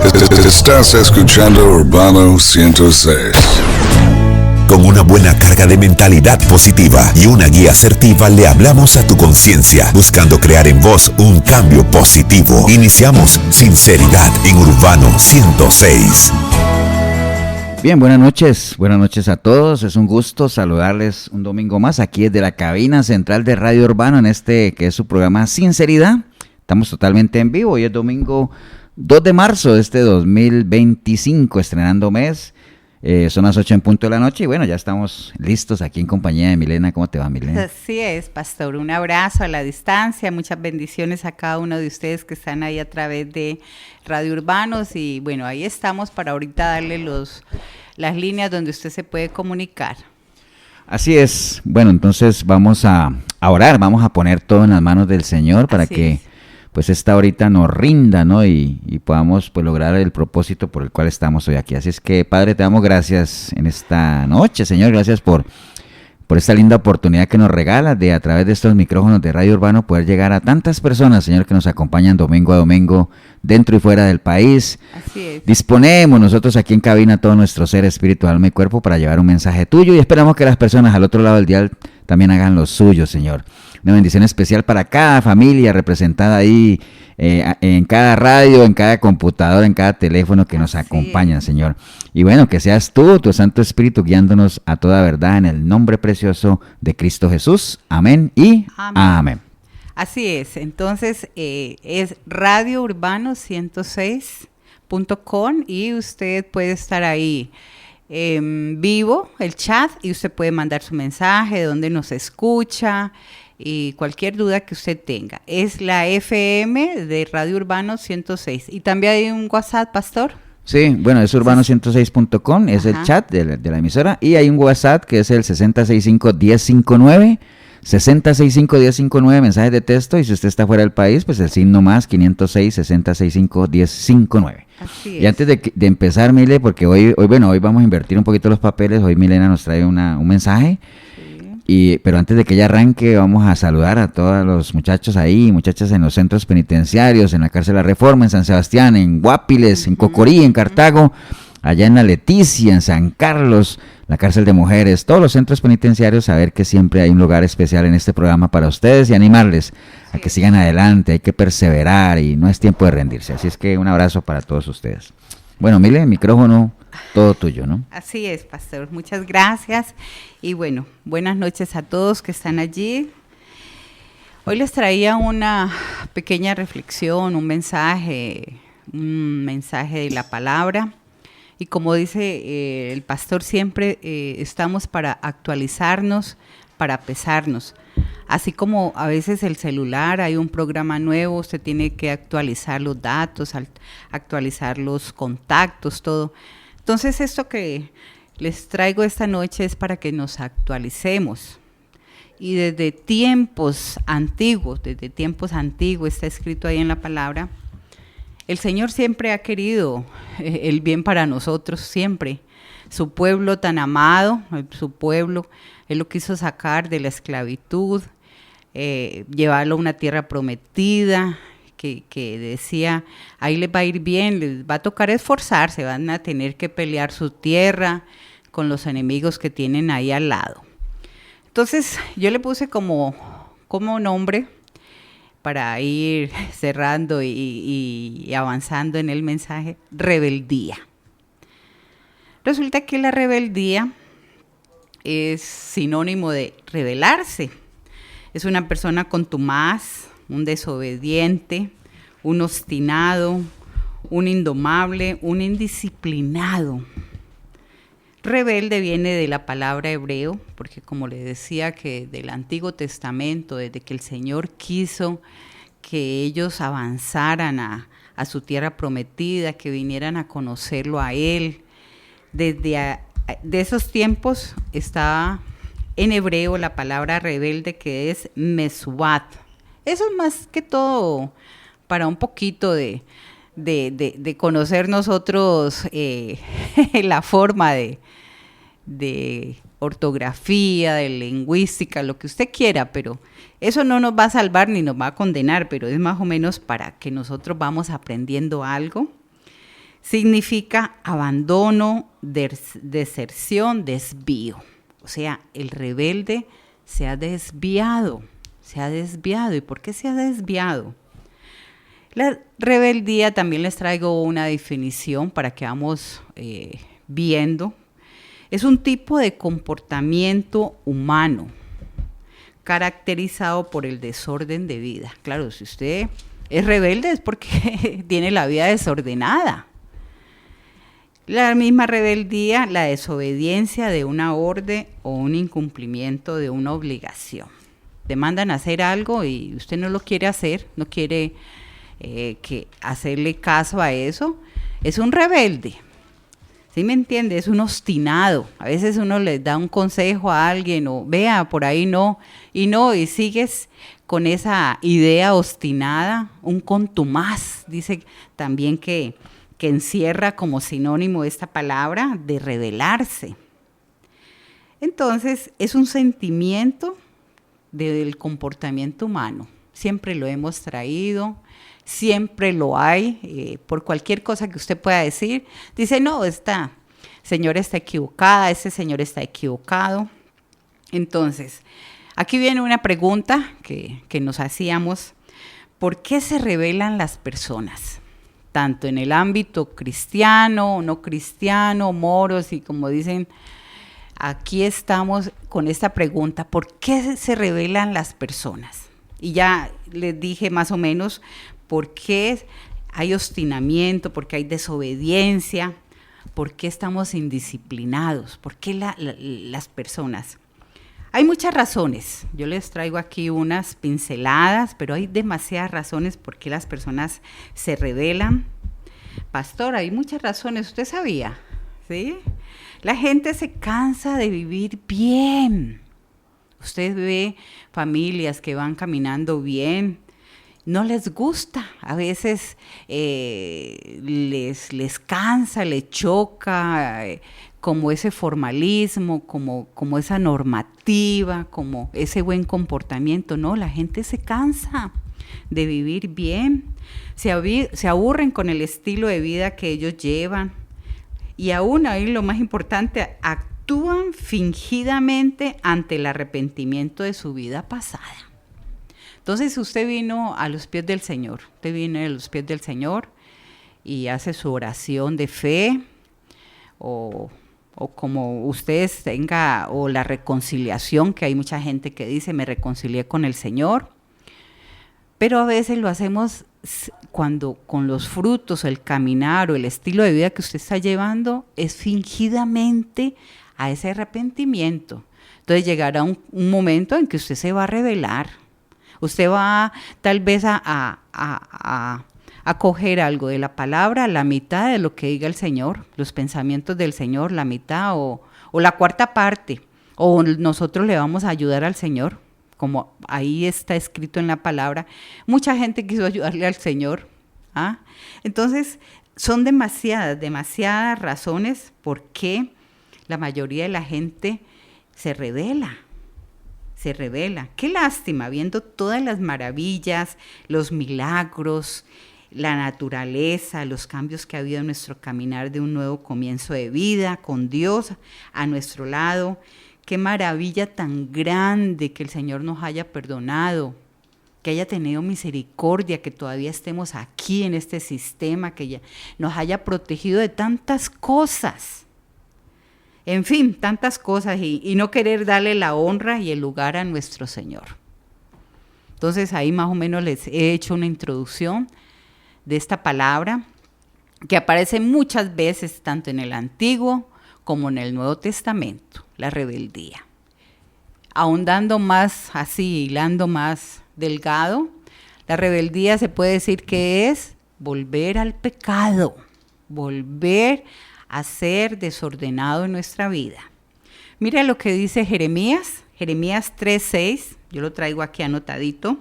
Estás escuchando Urbano 106. Con una buena carga de mentalidad positiva y una guía asertiva le hablamos a tu conciencia, buscando crear en vos un cambio positivo. Iniciamos Sinceridad en Urbano 106. Bien, buenas noches a todos. Es un gusto saludarles un domingo más aquí desde la cabina central de Radio Urbano en este que es su programa Sinceridad. Estamos totalmente en vivo. Hoy es domingo 2 de marzo de este 2025, estrenando mes. Son las 8 en punto de la noche y bueno, ya estamos listos aquí en compañía de Milena. ¿Cómo te va, Milena? Así es, pastor. Un abrazo a la distancia, muchas bendiciones a cada uno de ustedes que están ahí a través de Radio Urbanos y bueno, ahí estamos para ahorita darle las líneas donde usted se puede comunicar. Así es. Bueno, entonces vamos a orar, vamos a poner todo en las manos del Señor para que pues esta horita nos rinda, ¿no? Y podamos pues lograr el propósito por el cual estamos hoy aquí. Así es que, Padre, te damos gracias en esta noche, Señor. Gracias por esta linda oportunidad que nos regalas de a través de estos micrófonos de Radio Urbano poder llegar a tantas personas, Señor, que nos acompañan domingo a domingo dentro y fuera del país. Así es. Disponemos nosotros aquí en cabina todo nuestro ser, espíritu, alma y cuerpo para llevar un mensaje tuyo y esperamos que las personas al otro lado del dial también hagan lo suyo, Señor. Una bendición especial para cada familia representada ahí en cada radio, en cada computadora, en cada teléfono que nos acompaña, Señor. Y bueno, que seas tú, tu Santo Espíritu, guiándonos a toda verdad en el nombre precioso de Cristo Jesús. Amén y amén. Así es. Entonces, es Radio Urbano 106.com y usted puede estar ahí vivo, el chat, y usted puede mandar su mensaje, de dónde nos escucha y cualquier duda que usted tenga. Es la FM de Radio Urbano 106. Y también hay un WhatsApp, pastor. Sí, bueno, es urbano106.com, es el chat de la emisora, y hay un WhatsApp que es el 6065-1059, 6065-1059, mensajes de texto, y si usted está fuera del país, pues el signo más 506-6065-1059. Así es. Y antes de empezar, Mile, porque hoy vamos a invertir un poquito los papeles, hoy Milena nos trae un mensaje, pero antes de que ella arranque, vamos a saludar a todos los muchachos ahí, muchachas en los centros penitenciarios, en la cárcel La Reforma, en San Sebastián, en Guapiles, en Cocorí, en Cartago, allá en La Leticia, en San Carlos, la cárcel de mujeres, todos los centros penitenciarios, saber que siempre hay un lugar especial en este programa para ustedes y animarles a que sigan adelante, hay que perseverar y no es tiempo de rendirse. Así es que un abrazo para todos ustedes. Bueno, Mile, micrófono todo tuyo, ¿no? Así es, pastor. Muchas gracias. Y bueno, buenas noches a todos que están allí. Hoy les traía una pequeña reflexión, un mensaje de la palabra. Y como dice el pastor, siempre estamos para actualizarnos, para pesarnos. Así como a veces el celular, hay un programa nuevo, usted tiene que actualizar los datos, actualizar los contactos, todo. Entonces esto que les traigo esta noche es para que nos actualicemos. Y desde tiempos antiguos, está escrito ahí en la palabra, el Señor siempre ha querido el bien para nosotros, siempre. Su pueblo tan amado, Él lo quiso sacar de la esclavitud, llevarlo a una tierra prometida, que decía, ahí les va a ir bien, les va a tocar esforzarse, van a tener que pelear su tierra con los enemigos que tienen ahí al lado. Entonces yo le puse como nombre para ir cerrando y avanzando en el mensaje, rebeldía. Resulta que la rebeldía es sinónimo de rebelarse. Es una persona contumaz, un desobediente, un obstinado, un indomable, un indisciplinado. Rebelde viene de la palabra hebreo, porque como le decía que del Antiguo Testamento, desde que el Señor quiso que ellos avanzaran a su tierra prometida, que vinieran a conocerlo a Él, de esos tiempos estaba en hebreo la palabra rebelde, que es mesuat. Eso es más que todo para un poquito de conocer nosotros la forma de ortografía, de lingüística, lo que usted quiera, pero eso no nos va a salvar ni nos va a condenar, pero es más o menos para que nosotros vamos aprendiendo algo. significa abandono, deserción, desvío. O sea, el rebelde se ha desviado. ¿Y por qué se ha desviado? La rebeldía, también les traigo una definición para que vamos viendo. Es un tipo de comportamiento humano caracterizado por el desorden de vida. Claro, si usted es rebelde es porque tiene la vida desordenada. La misma rebeldía, la desobediencia de una orden o un incumplimiento de una obligación. Te mandan a hacer algo y usted no lo quiere hacer, no quiere que hacerle caso a eso, es un rebelde. ¿Sí me entiende? Es un obstinado. A veces uno le da un consejo a alguien o vea, por ahí no, y sigues con esa idea obstinada, un contumaz. Dice también que encierra como sinónimo esta palabra de rebelarse. Entonces, es un sentimiento del comportamiento humano. Siempre lo hemos traído, siempre lo hay, por cualquier cosa que usted pueda decir. Dice, no, esta señora está equivocada, este señor está equivocado. Entonces, aquí viene una pregunta que nos hacíamos. ¿Por qué se rebelan las personas? Tanto en el ámbito cristiano, no cristiano, moros, y como dicen, aquí estamos con esta pregunta, ¿por qué se rebelan las personas? Y ya les dije más o menos por qué hay obstinamiento, por qué hay desobediencia, por qué estamos indisciplinados, por qué las personas. Hay muchas razones, yo les traigo aquí unas pinceladas, pero hay demasiadas razones por qué las personas se rebelan. Pastor, hay muchas razones, ¿usted sabía? ¿Sí? La gente se cansa de vivir bien. Usted ve familias que van caminando bien, no les gusta, a veces les cansa, les choca, como ese formalismo, como esa normativa, como ese buen comportamiento. No, la gente se cansa de vivir bien, se aburren con el estilo de vida que ellos llevan y aún ahí lo más importante, actúan fingidamente ante el arrepentimiento de su vida pasada. Entonces usted vino a los pies del Señor, y hace su oración de fe o como ustedes tenga, o la reconciliación, que hay mucha gente que dice, me reconcilié con el Señor, pero a veces lo hacemos cuando con los frutos, el caminar o el estilo de vida que usted está llevando es fingidamente a ese arrepentimiento. Entonces llegará un momento en que usted se va a rebelar, usted va tal vez a coger algo de la palabra, la mitad de lo que diga el Señor, los pensamientos del Señor, la mitad o la cuarta parte, o nosotros le vamos a ayudar al Señor, como ahí está escrito en la palabra. Mucha gente quiso ayudarle al Señor. Entonces, son demasiadas razones por qué la mayoría de la gente se revela. Qué lástima, viendo todas las maravillas, los milagros, la naturaleza, los cambios que ha habido en nuestro caminar de un nuevo comienzo de vida con Dios a nuestro lado. Qué maravilla tan grande que el Señor nos haya perdonado, que haya tenido misericordia, que todavía estemos aquí en este sistema, que ya nos haya protegido de tantas cosas. En fin, tantas cosas y no querer darle la honra y el lugar a nuestro Señor. Entonces ahí más o menos les he hecho una introducción de esta palabra que aparece muchas veces tanto en el Antiguo como en el Nuevo Testamento, la rebeldía. Ahondando más así, hilando más delgado, la rebeldía se puede decir que es volver al pecado, volver a ser desordenado en nuestra vida. Mira lo que dice Jeremías 3:6, yo lo traigo aquí anotadito.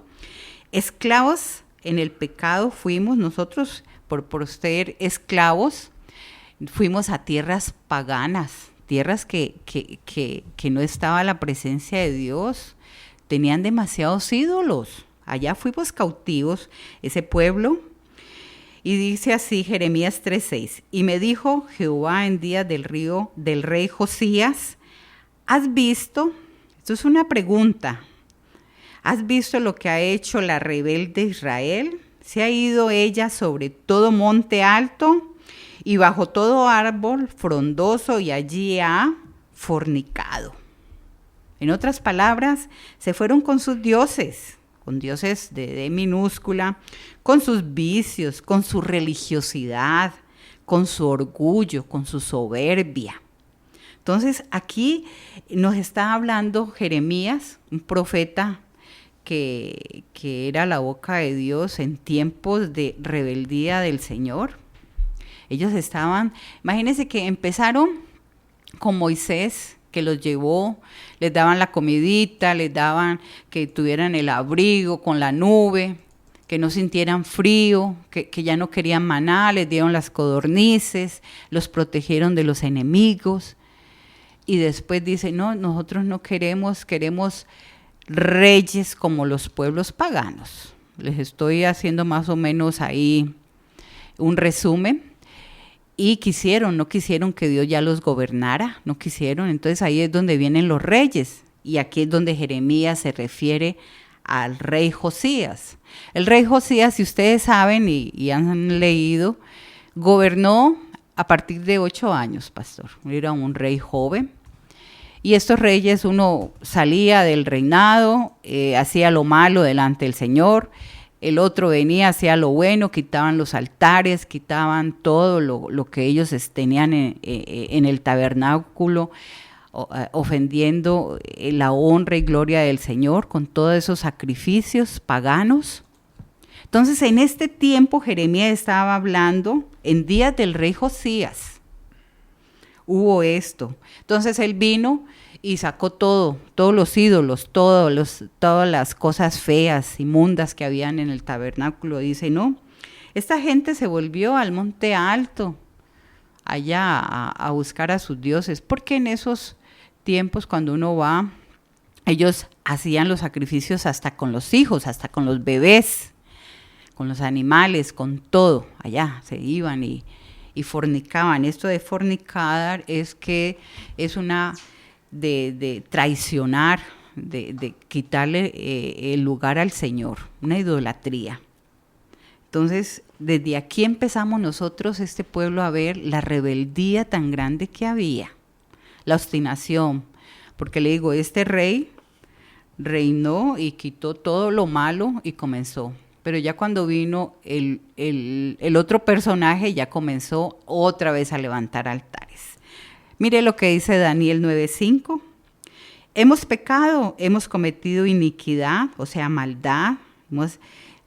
Esclavos en el pecado fuimos nosotros, por ser esclavos, fuimos a tierras paganas, tierras que no estaba la presencia de Dios, tenían demasiados ídolos. Allá fuimos cautivos, ese pueblo, Y dice así Jeremías 3:6, y me dijo Jehová en día del rey Josías, ¿has visto? Esto es una pregunta. ¿Has visto lo que ha hecho la rebelde Israel? Se ha ido ella sobre todo monte alto y bajo todo árbol frondoso y allí ha fornicado. En otras palabras, se fueron con sus dioses, con dioses de D minúscula, con sus vicios, con su religiosidad, con su orgullo, con su soberbia. Entonces aquí nos está hablando Jeremías, un profeta que era la boca de Dios en tiempos de rebeldía del Señor. Ellos estaban, imagínense que empezaron con Moisés, que los llevó, les daban la comidita, les daban que tuvieran el abrigo con la nube, que no sintieran frío, que ya no querían maná, les dieron las codornices, los protegieron de los enemigos. Y después dice, no, nosotros no queremos reyes como los pueblos paganos. Les estoy haciendo más o menos ahí un resumen. Y no quisieron que Dios ya los gobernara, no quisieron. Entonces ahí es donde vienen los reyes. Y aquí es donde Jeremías se refiere al rey Josías. El rey Josías, si ustedes saben y han leído, gobernó a partir de 8 años, pastor. Era un rey joven. Y estos reyes, uno salía del reinado, hacía lo malo delante del Señor. El otro venía, hacía lo bueno, quitaban los altares, quitaban todo lo que ellos tenían en el tabernáculo, ofendiendo la honra y gloria del Señor con todos esos sacrificios paganos. Entonces, en este tiempo, Jeremías estaba hablando en días del rey Josías. Hubo esto. Entonces, él vino y sacó todos los ídolos, todas las cosas feas, inmundas que habían en el tabernáculo. Dice, no, esta gente se volvió al monte alto, allá a buscar a sus dioses, porque en esos tiempos cuando uno va, ellos hacían los sacrificios hasta con los hijos, hasta con los bebés, con los animales, con todo, allá se iban y fornicaban. Esto de fornicar es que es una de traicionar, de quitarle el lugar al Señor, una idolatría. Entonces, desde aquí empezamos nosotros, este pueblo, a ver la rebeldía tan grande que había, la obstinación, porque le digo, este rey reinó y quitó todo lo malo y comenzó. Pero ya cuando vino el otro personaje, ya comenzó otra vez a levantar altares. Mire lo que dice Daniel 9:5. Hemos pecado, hemos cometido iniquidad, o sea, maldad,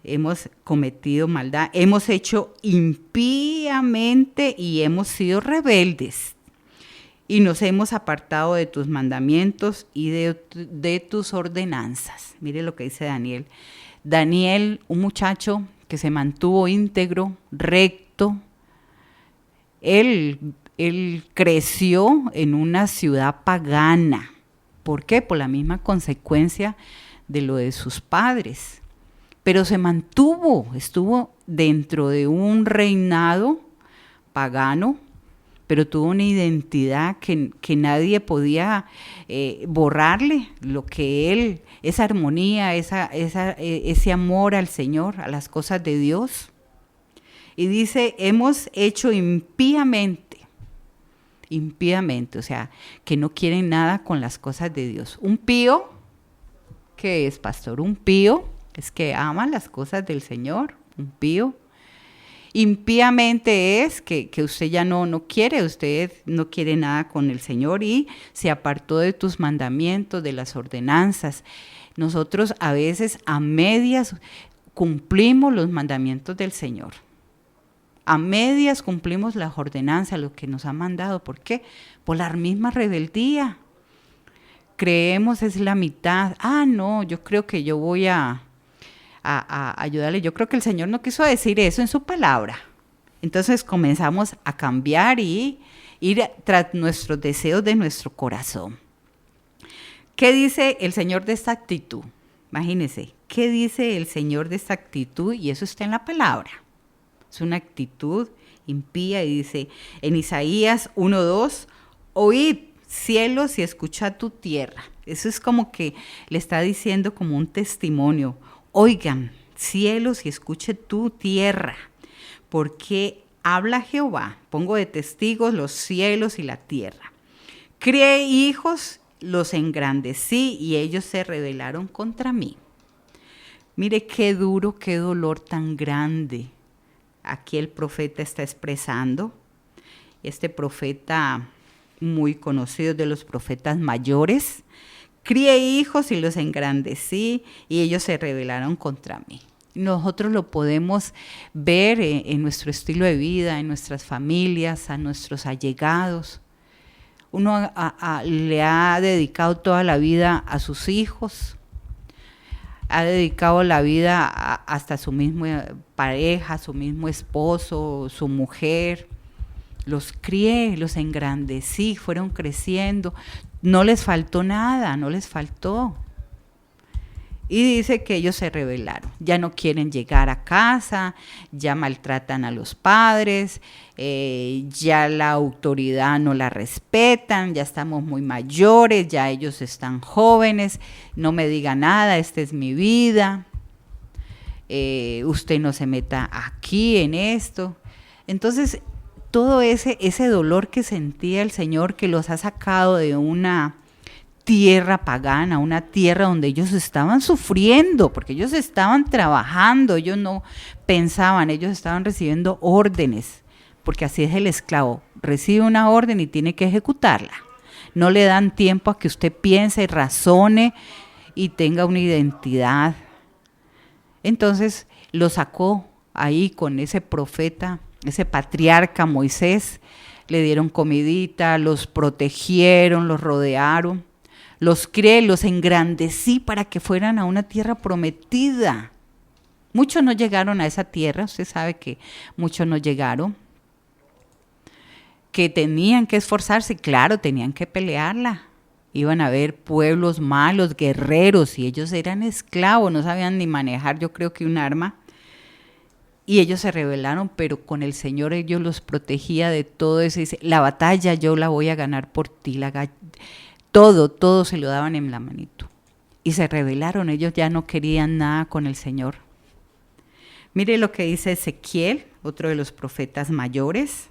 hemos cometido maldad, hemos hecho impíamente y hemos sido rebeldes. Y nos hemos apartado de tus mandamientos y de tus ordenanzas. Mire lo que dice Daniel. Daniel, un muchacho que se mantuvo íntegro, recto. Él creció en una ciudad pagana. ¿Por qué? Por la misma consecuencia de lo de sus padres. Pero se mantuvo, estuvo dentro de un reinado pagano, pero tuvo una identidad que nadie podía borrarle, lo que él, esa armonía, ese amor al Señor, a las cosas de Dios. Y dice, hemos hecho impíamente, o sea, que no quieren nada con las cosas de Dios. Un pío, ¿qué es, pastor? Un pío es que ama las cosas del Señor, un pío. Impíamente es que usted ya no quiere, usted no quiere nada con el Señor y se apartó de tus mandamientos, de las ordenanzas. Nosotros a veces a medias cumplimos los mandamientos del Señor. A medias cumplimos las ordenanzas, lo que nos ha mandado. ¿Por qué? Por la misma rebeldía. Creemos es la mitad. No, yo creo que yo voy a ayudarle. Yo creo que el Señor no quiso decir eso en su palabra. Entonces comenzamos a cambiar y ir tras nuestros deseos de nuestro corazón. ¿Qué dice el Señor de esta actitud? Imagínense, ¿qué dice el Señor de esta actitud? Y eso está en la palabra. es una actitud impía, y dice en Isaías 1:2, oíd cielos y escuchad tu tierra. Eso es como que le está diciendo como un testimonio. Oigan, cielos, y escuche tu tierra, porque habla Jehová. Pongo de testigos los cielos y la tierra. Crié hijos, los engrandecí, y ellos se rebelaron contra mí. Mire qué duro, qué dolor tan grande. Aquí el profeta está expresando. Este profeta muy conocido, de los profetas mayores. Crié hijos y los engrandecí, y ellos se rebelaron contra mí. Nosotros lo podemos ver en nuestro estilo de vida, en nuestras familias, a nuestros allegados. Uno le ha dedicado toda la vida a sus hijos, ha dedicado la vida hasta su misma pareja, su mismo esposo, su mujer. Los crié, los engrandecí, fueron creciendo. No les faltó nada, no les faltó. Y dice que ellos se rebelaron, ya no quieren llegar a casa, ya maltratan a los padres, ya la autoridad no la respetan, ya estamos muy mayores, ya ellos están jóvenes, no me diga nada, esta es mi vida, usted no se meta aquí en esto. Entonces, todo ese dolor que sentía el Señor, que los ha sacado de una tierra pagana, una tierra donde ellos estaban sufriendo, porque ellos estaban trabajando, ellos no pensaban, ellos estaban recibiendo órdenes, porque así es el esclavo, recibe una orden y tiene que ejecutarla. No le dan tiempo a que usted piense, razone y tenga una identidad. Entonces lo sacó ahí con ese profeta, ese patriarca Moisés, le dieron comidita, los protegieron, los rodearon. Los crié, los engrandecí para que fueran a una tierra prometida. Muchos no llegaron a esa tierra, usted sabe que muchos no llegaron, que tenían que esforzarse, claro, tenían que pelearla. Iban a haber pueblos malos, guerreros, y ellos eran esclavos, no sabían ni manejar, yo creo que un arma. Y ellos se rebelaron, pero con el Señor ellos los protegía de todo eso. Dice, la batalla yo la voy a ganar por ti, todo se lo daban en la manito. Y se rebelaron, ellos ya no querían nada con el Señor. Mire lo que dice Ezequiel, otro de los profetas mayores,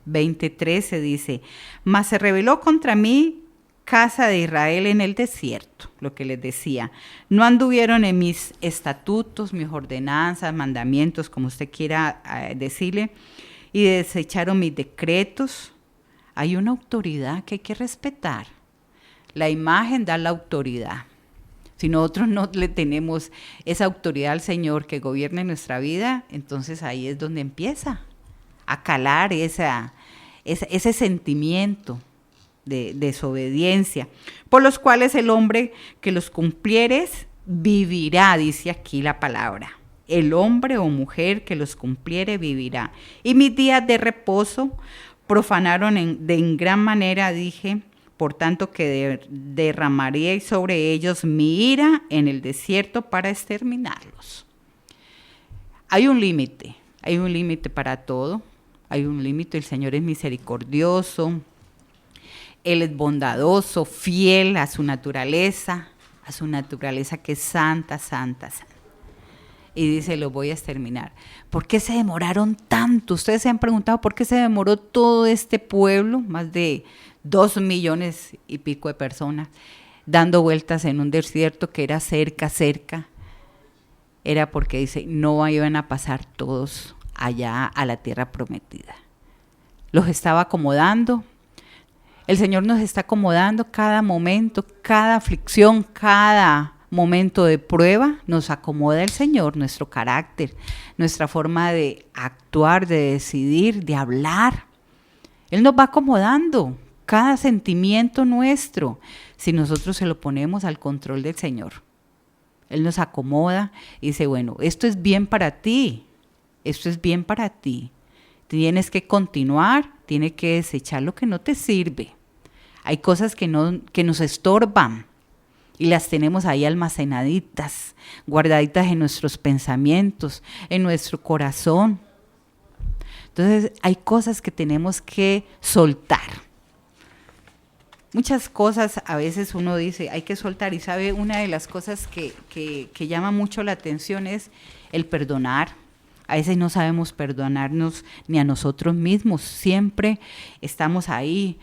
20:13 dice, mas se rebeló contra mí casa de Israel en el desierto, lo que les decía, no anduvieron en mis estatutos, mis ordenanzas, mandamientos, como usted quiera decirle, y desecharon mis decretos. Hay una autoridad que hay que respetar. La imagen da la autoridad. Si nosotros no le tenemos esa autoridad al Señor que gobierne nuestra vida, entonces ahí es donde empieza a calar ese sentimiento de desobediencia, por los cuales el hombre que los cumplieres vivirá, dice aquí la palabra. El hombre o mujer que los cumpliere vivirá. Y mis días de reposo profanaron en gran manera, dije, por tanto que derramaré sobre ellos mi ira en el desierto para exterminarlos. Hay un límite para todo, hay un límite, el Señor es misericordioso, Él es bondadoso, fiel a su naturaleza que es santa, santa, santa. Y dice, lo voy a exterminar. ¿Por qué se demoraron tanto? Ustedes se han preguntado por qué se demoró todo este pueblo, más de 2 millones y pico de personas, dando vueltas en un desierto que era cerca. Era porque dice, no iban a pasar todos allá a la tierra prometida. Los estaba acomodando. El Señor nos está acomodando cada momento, cada aflicción, cada momento de prueba, nos acomoda el Señor, nuestro carácter, nuestra forma de actuar, de decidir, de hablar. Él nos va acomodando cada sentimiento nuestro, si nosotros se lo ponemos al control del Señor. Él nos acomoda y dice, bueno, esto es bien para ti, esto es bien para ti. Tienes que continuar, tienes que desechar lo que no te sirve. Hay cosas que nos estorban y las tenemos ahí almacenaditas, guardaditas en nuestros pensamientos, en nuestro corazón. Entonces hay cosas que tenemos que soltar. Muchas cosas a veces uno dice hay que soltar, y sabe, una de las cosas que llama mucho la atención es el perdonar. A veces no sabemos perdonarnos ni a nosotros mismos, siempre estamos ahí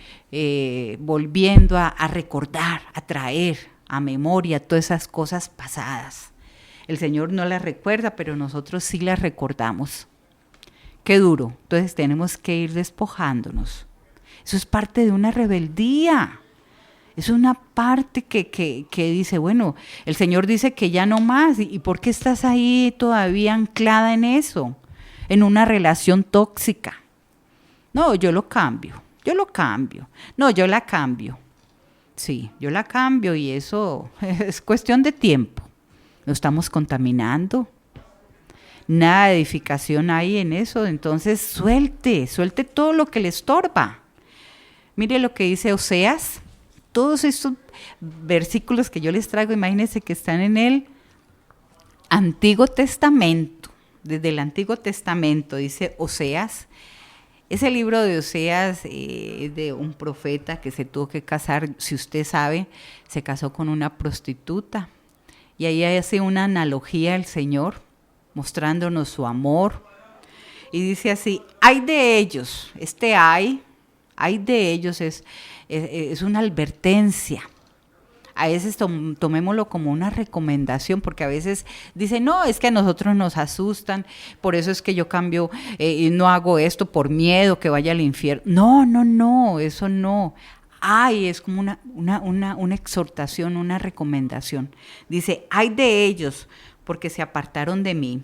volviendo a recordar, a traer a memoria todas esas cosas pasadas. El Señor no las recuerda, pero nosotros sí las recordamos. Qué duro. Entonces tenemos que ir despojándonos. Eso es parte de una rebeldía. Es una parte que dice, bueno, el Señor dice que ya no más. ¿Y por qué estás ahí todavía anclada en eso? En una relación tóxica. No, yo lo cambio. No, yo la cambio. Sí, yo la cambio, y eso es cuestión de tiempo. Lo estamos contaminando. Nada de edificación hay en eso. Entonces suelte todo lo que le estorba. Mire lo que dice Oseas. Todos estos versículos que yo les traigo, imagínense que están en el Antiguo Testamento. Desde el Antiguo Testamento dice Oseas. Ese libro de Oseas de un profeta que se tuvo que casar, si usted sabe, se casó con una prostituta. Y ahí hace una analogía al Señor, mostrándonos su amor. Y dice así, ay de ellos, ay de ellos es una advertencia. A veces tomémoslo como una recomendación, porque a veces dicen, no, es que a nosotros nos asustan, por eso es que yo cambio y no hago esto por miedo que vaya al infierno. No, eso no. Ay, es como una exhortación, una recomendación. Dice, ay de ellos, porque se apartaron de mí.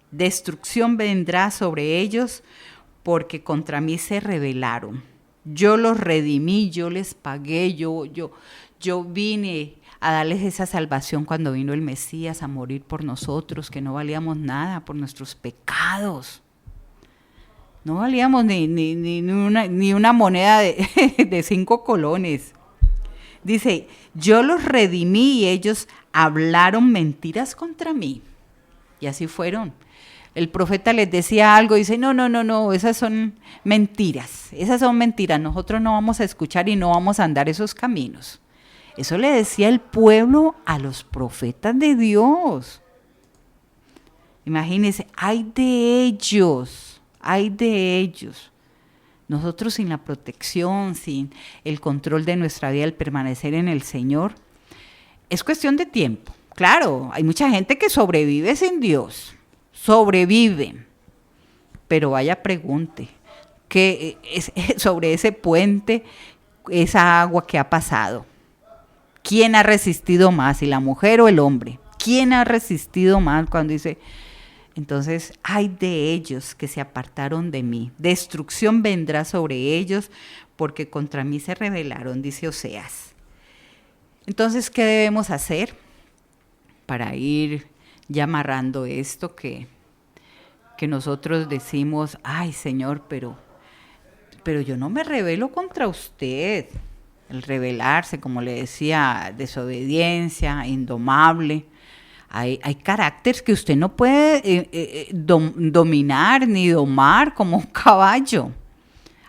Destrucción vendrá sobre ellos, porque contra mí se rebelaron. Yo los redimí, yo les pagué, yo vine a darles esa salvación cuando vino el Mesías a morir por nosotros, que no valíamos nada por nuestros pecados. No valíamos ni una moneda de 5 colones. Dice, yo los redimí y ellos hablaron mentiras contra mí. Y así fueron. El profeta les decía algo y dice, no, esas son mentiras. Nosotros no vamos a escuchar y no vamos a andar esos caminos. Eso le decía el pueblo a los profetas de Dios. Imagínense, ay de ellos. Nosotros sin la protección, sin el control de nuestra vida, el permanecer en el Señor, es cuestión de tiempo. Claro, hay mucha gente que sobrevive sin Dios. Sobreviven, pero vaya pregunte, ¿qué es sobre ese puente, esa agua que ha pasado? ¿Quién ha resistido más, si la mujer o el hombre? ¿Quién ha resistido más cuando dice, entonces, ay de ellos que se apartaron de mí, destrucción vendrá sobre ellos, porque contra mí se rebelaron, dice Oseas. Entonces, ¿qué debemos hacer para ir ya amarrando esto que nosotros decimos, ay Señor, pero yo no me rebelo contra usted? El rebelarse, como le decía, desobediencia, indomable. Hay carácteres que usted no puede dominar ni domar como un caballo.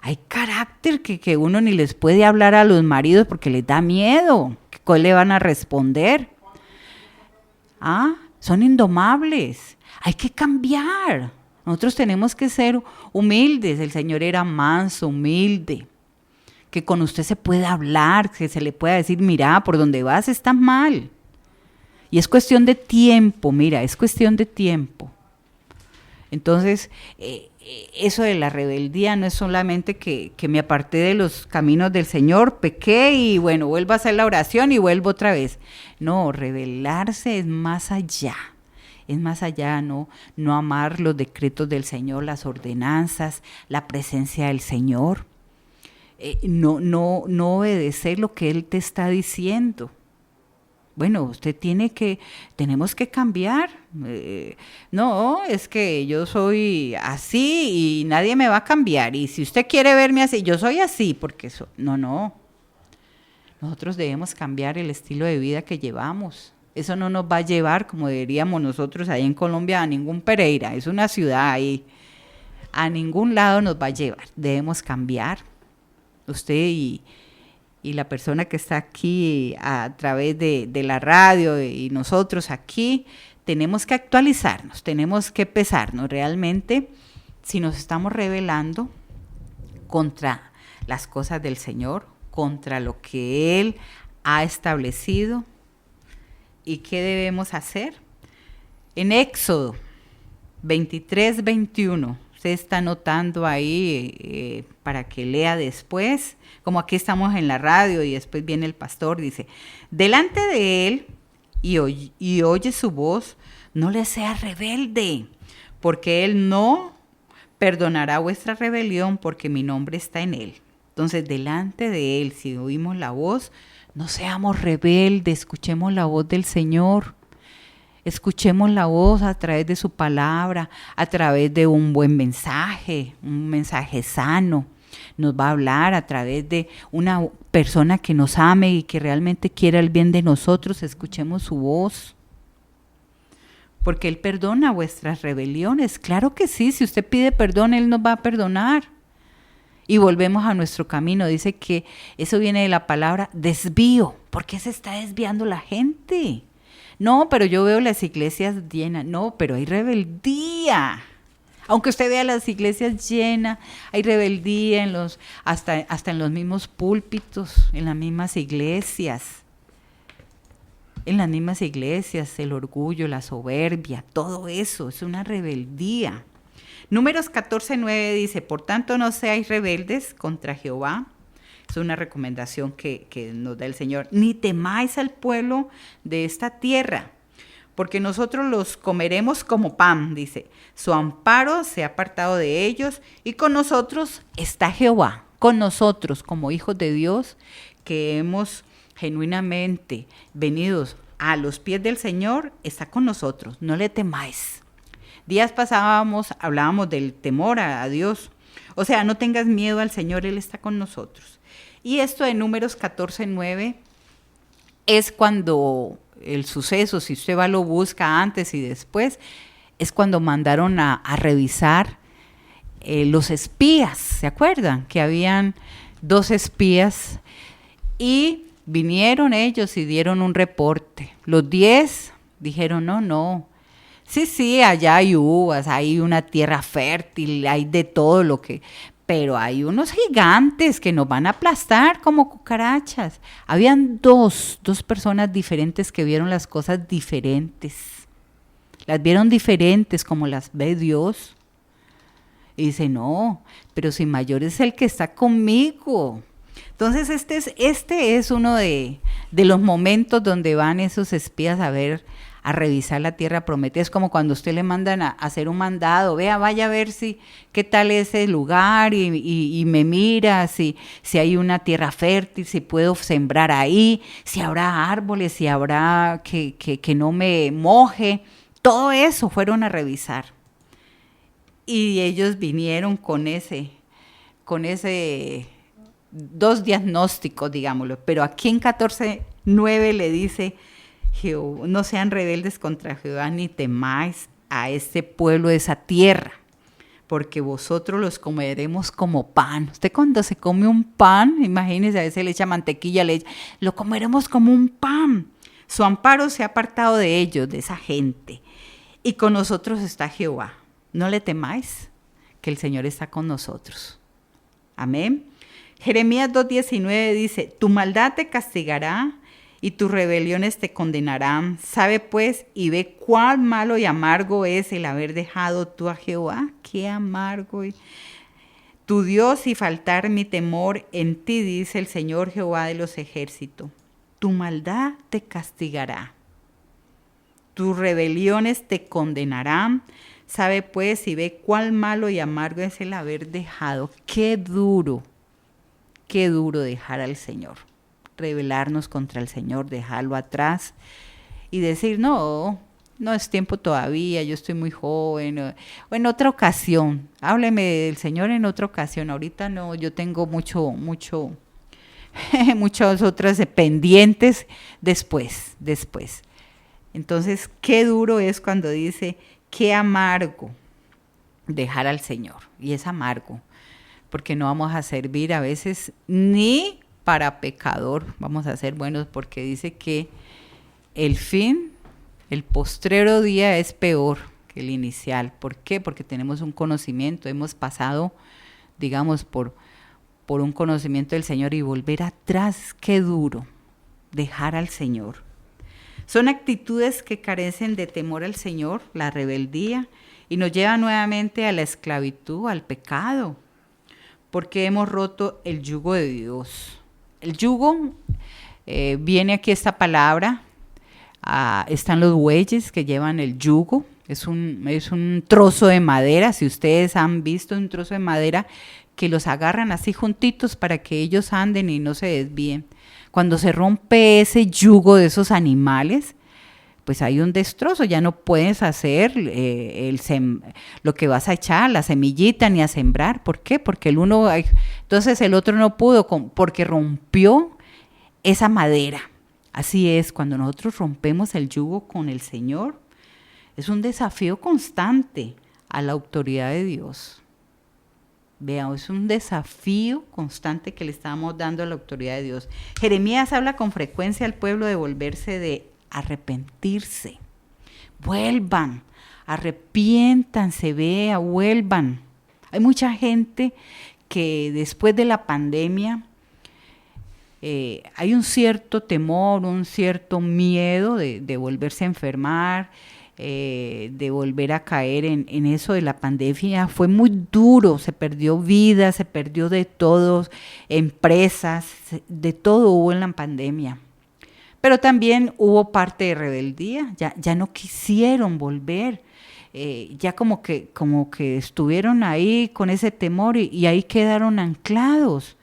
Hay carácter que uno ni les puede hablar a los maridos porque les da miedo. ¿Qué le van a responder? Son indomables. Hay que cambiar. Nosotros tenemos que ser humildes. El Señor era manso, humilde. Que con usted se pueda hablar, que se le pueda decir, mira, por donde vas estás mal. Y es cuestión de tiempo, es cuestión de tiempo. Entonces, eso de la rebeldía no es solamente que me aparté de los caminos del Señor, pequé y bueno, vuelvo a hacer la oración y vuelvo otra vez. No, rebelarse es más allá. Es más allá, no amar los decretos del Señor, las ordenanzas, la presencia del Señor. No obedecer lo que Él te está diciendo. Bueno, tenemos que cambiar. No, es que yo soy así y nadie me va a cambiar. Y si usted quiere verme así, yo soy así, porque no. Nosotros debemos cambiar el estilo de vida que llevamos. Eso no nos va a llevar, como diríamos nosotros ahí en Colombia, a ningún Pereira. Es una ciudad ahí. a ningún lado nos va a llevar. Debemos cambiar. Usted y la persona que está aquí a través de la radio y nosotros aquí, tenemos que actualizarnos, tenemos que pesarnos realmente si nos estamos rebelando contra las cosas del Señor, contra lo que Él ha establecido. ¿Y qué debemos hacer? En Éxodo 23, 21, usted está anotando ahí para que lea después, como aquí estamos en la radio y después viene el pastor, dice, delante de Él y oye su voz, no le seas rebelde, porque Él no perdonará vuestra rebelión, porque mi nombre está en Él. Entonces, delante de Él, si oímos la voz, no seamos rebeldes, escuchemos la voz del Señor. Escuchemos la voz a través de su palabra, a través de un buen mensaje, un mensaje sano. Nos va a hablar a través de una persona que nos ame y que realmente quiera el bien de nosotros. Escuchemos su voz. Porque Él perdona vuestras rebeliones. Claro que sí, si usted pide perdón, Él nos va a perdonar. Y volvemos a nuestro camino. Dice que eso viene de la palabra desvío. ¿Por qué se está desviando la gente? No, pero yo veo las iglesias llenas. No, pero hay rebeldía. Aunque usted vea las iglesias llenas, hay rebeldía hasta en los mismos púlpitos, en las mismas iglesias. En las mismas iglesias, el orgullo, la soberbia, todo eso es una rebeldía. Números 14:9 dice, por tanto no seáis rebeldes contra Jehová. Es una recomendación que nos da el Señor. Ni temáis al pueblo de esta tierra, porque nosotros los comeremos como pan, dice. Su amparo se ha apartado de ellos y con nosotros está Jehová. Con nosotros como hijos de Dios que hemos genuinamente venidos a los pies del Señor, está con nosotros. No le temáis. Días pasábamos, hablábamos del temor a Dios. O sea, no tengas miedo al Señor, Él está con nosotros. Y esto de Números 14:9 es cuando el suceso, si usted va lo busca antes y después, es cuando mandaron a revisar los espías. ¿Se acuerdan? Que habían 2 espías y vinieron ellos y dieron un reporte. Los 10 dijeron, no. Sí, allá hay uvas, hay una tierra fértil, hay de todo lo que... Pero hay unos gigantes que nos van a aplastar como cucarachas. Habían dos personas diferentes que vieron las cosas diferentes. Las vieron diferentes como las ve Dios. Y dice, no, pero si mayor es el que está conmigo. Entonces este es uno de los momentos donde van esos espías a revisar la tierra prometida. Es como cuando usted le mandan a hacer un mandado, vaya a ver qué tal es ese lugar y me mira si hay una tierra fértil, si puedo sembrar ahí, si habrá árboles, si habrá que no me moje. Todo eso fueron a revisar. Y ellos vinieron con ese 2 diagnósticos, digámoslo. Pero aquí en 14:9 le dice, no sean rebeldes contra Jehová, ni temáis a este pueblo de esa tierra, porque vosotros los comeremos como pan. Usted cuando se come un pan, imagínese, a veces le echa mantequilla, lo comeremos como un pan. Su amparo se ha apartado de ellos, de esa gente, y con nosotros está Jehová. No le temáis, que el Señor está con nosotros. Amén. Jeremías 2:19 dice, tu maldad te castigará y tus rebeliones te condenarán. Sabe pues y ve cuán malo y amargo es el haber dejado tú a Jehová. Qué amargo tu Dios y faltar mi temor en ti, dice el Señor Jehová de los ejércitos. Tu maldad te castigará. Tus rebeliones te condenarán. Sabe pues y ve cuán malo y amargo es el haber dejado. Qué duro dejar al Señor. Rebelarnos contra el Señor, dejarlo atrás y decir, no es tiempo todavía, yo estoy muy joven, o en otra ocasión, hábleme del Señor en otra ocasión, ahorita no, yo tengo muchas otras pendientes después. Entonces, qué duro es cuando dice, qué amargo dejar al Señor. Y es amargo, porque no vamos a servir a veces ni para pecador, vamos a ser buenos, porque dice que el fin, el postrero día es peor que el inicial. ¿Por qué? Porque tenemos un conocimiento, hemos pasado, digamos, por un conocimiento del Señor, y volver atrás, qué duro, dejar al Señor. Son actitudes que carecen de temor al Señor, la rebeldía, y nos llevan nuevamente a la esclavitud, al pecado, porque hemos roto el yugo de Dios. El yugo, viene aquí esta palabra, están los bueyes que llevan el yugo, es un trozo de madera, si ustedes han visto un trozo de madera, que los agarran así juntitos para que ellos anden y no se desvíen. Cuando se rompe ese yugo de esos animales, pues hay un destrozo, ya no puedes hacer lo que vas a echar, la semillita, ni a sembrar. ¿Por qué? Porque entonces el otro no pudo, porque rompió esa madera. Así es, cuando nosotros rompemos el yugo con el Señor, es un desafío constante a la autoridad de Dios. Vean, es un desafío constante que le estamos dando a la autoridad de Dios. Jeremías habla con frecuencia al pueblo de volverse, de arrepentirse. Vuelvan, arrepiéntanse, vuelvan. Hay mucha gente que después de la pandemia hay un cierto temor, un cierto miedo de volverse a enfermar, de volver a caer en eso de la pandemia. Fue muy duro, se perdió vida, se perdió de todo, empresas, de todo hubo en la pandemia. Pero también hubo parte de rebeldía, ya no quisieron volver, ya como que estuvieron ahí con ese temor y ahí quedaron anclados.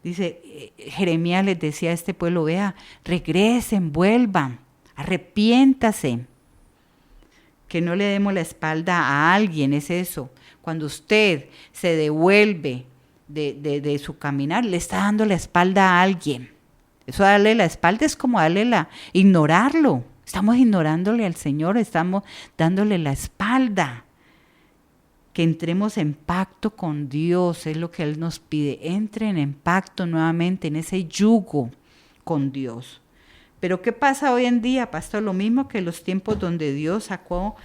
Dice, Jeremías les decía a este pueblo, vea, regresen, vuelvan, arrepiéntase. Que no le demos la espalda a alguien, es eso. Cuando usted se devuelve de su caminar, le está dando la espalda a alguien. Eso, darle la espalda, es como ignorarlo. Estamos ignorándole al Señor, estamos dándole la espalda. Que entremos en pacto con Dios, es lo que Él nos pide. Entren en pacto nuevamente, en ese yugo con Dios. Pero ¿qué pasa hoy en día, pastor? Lo mismo que en los tiempos donde Dios sacó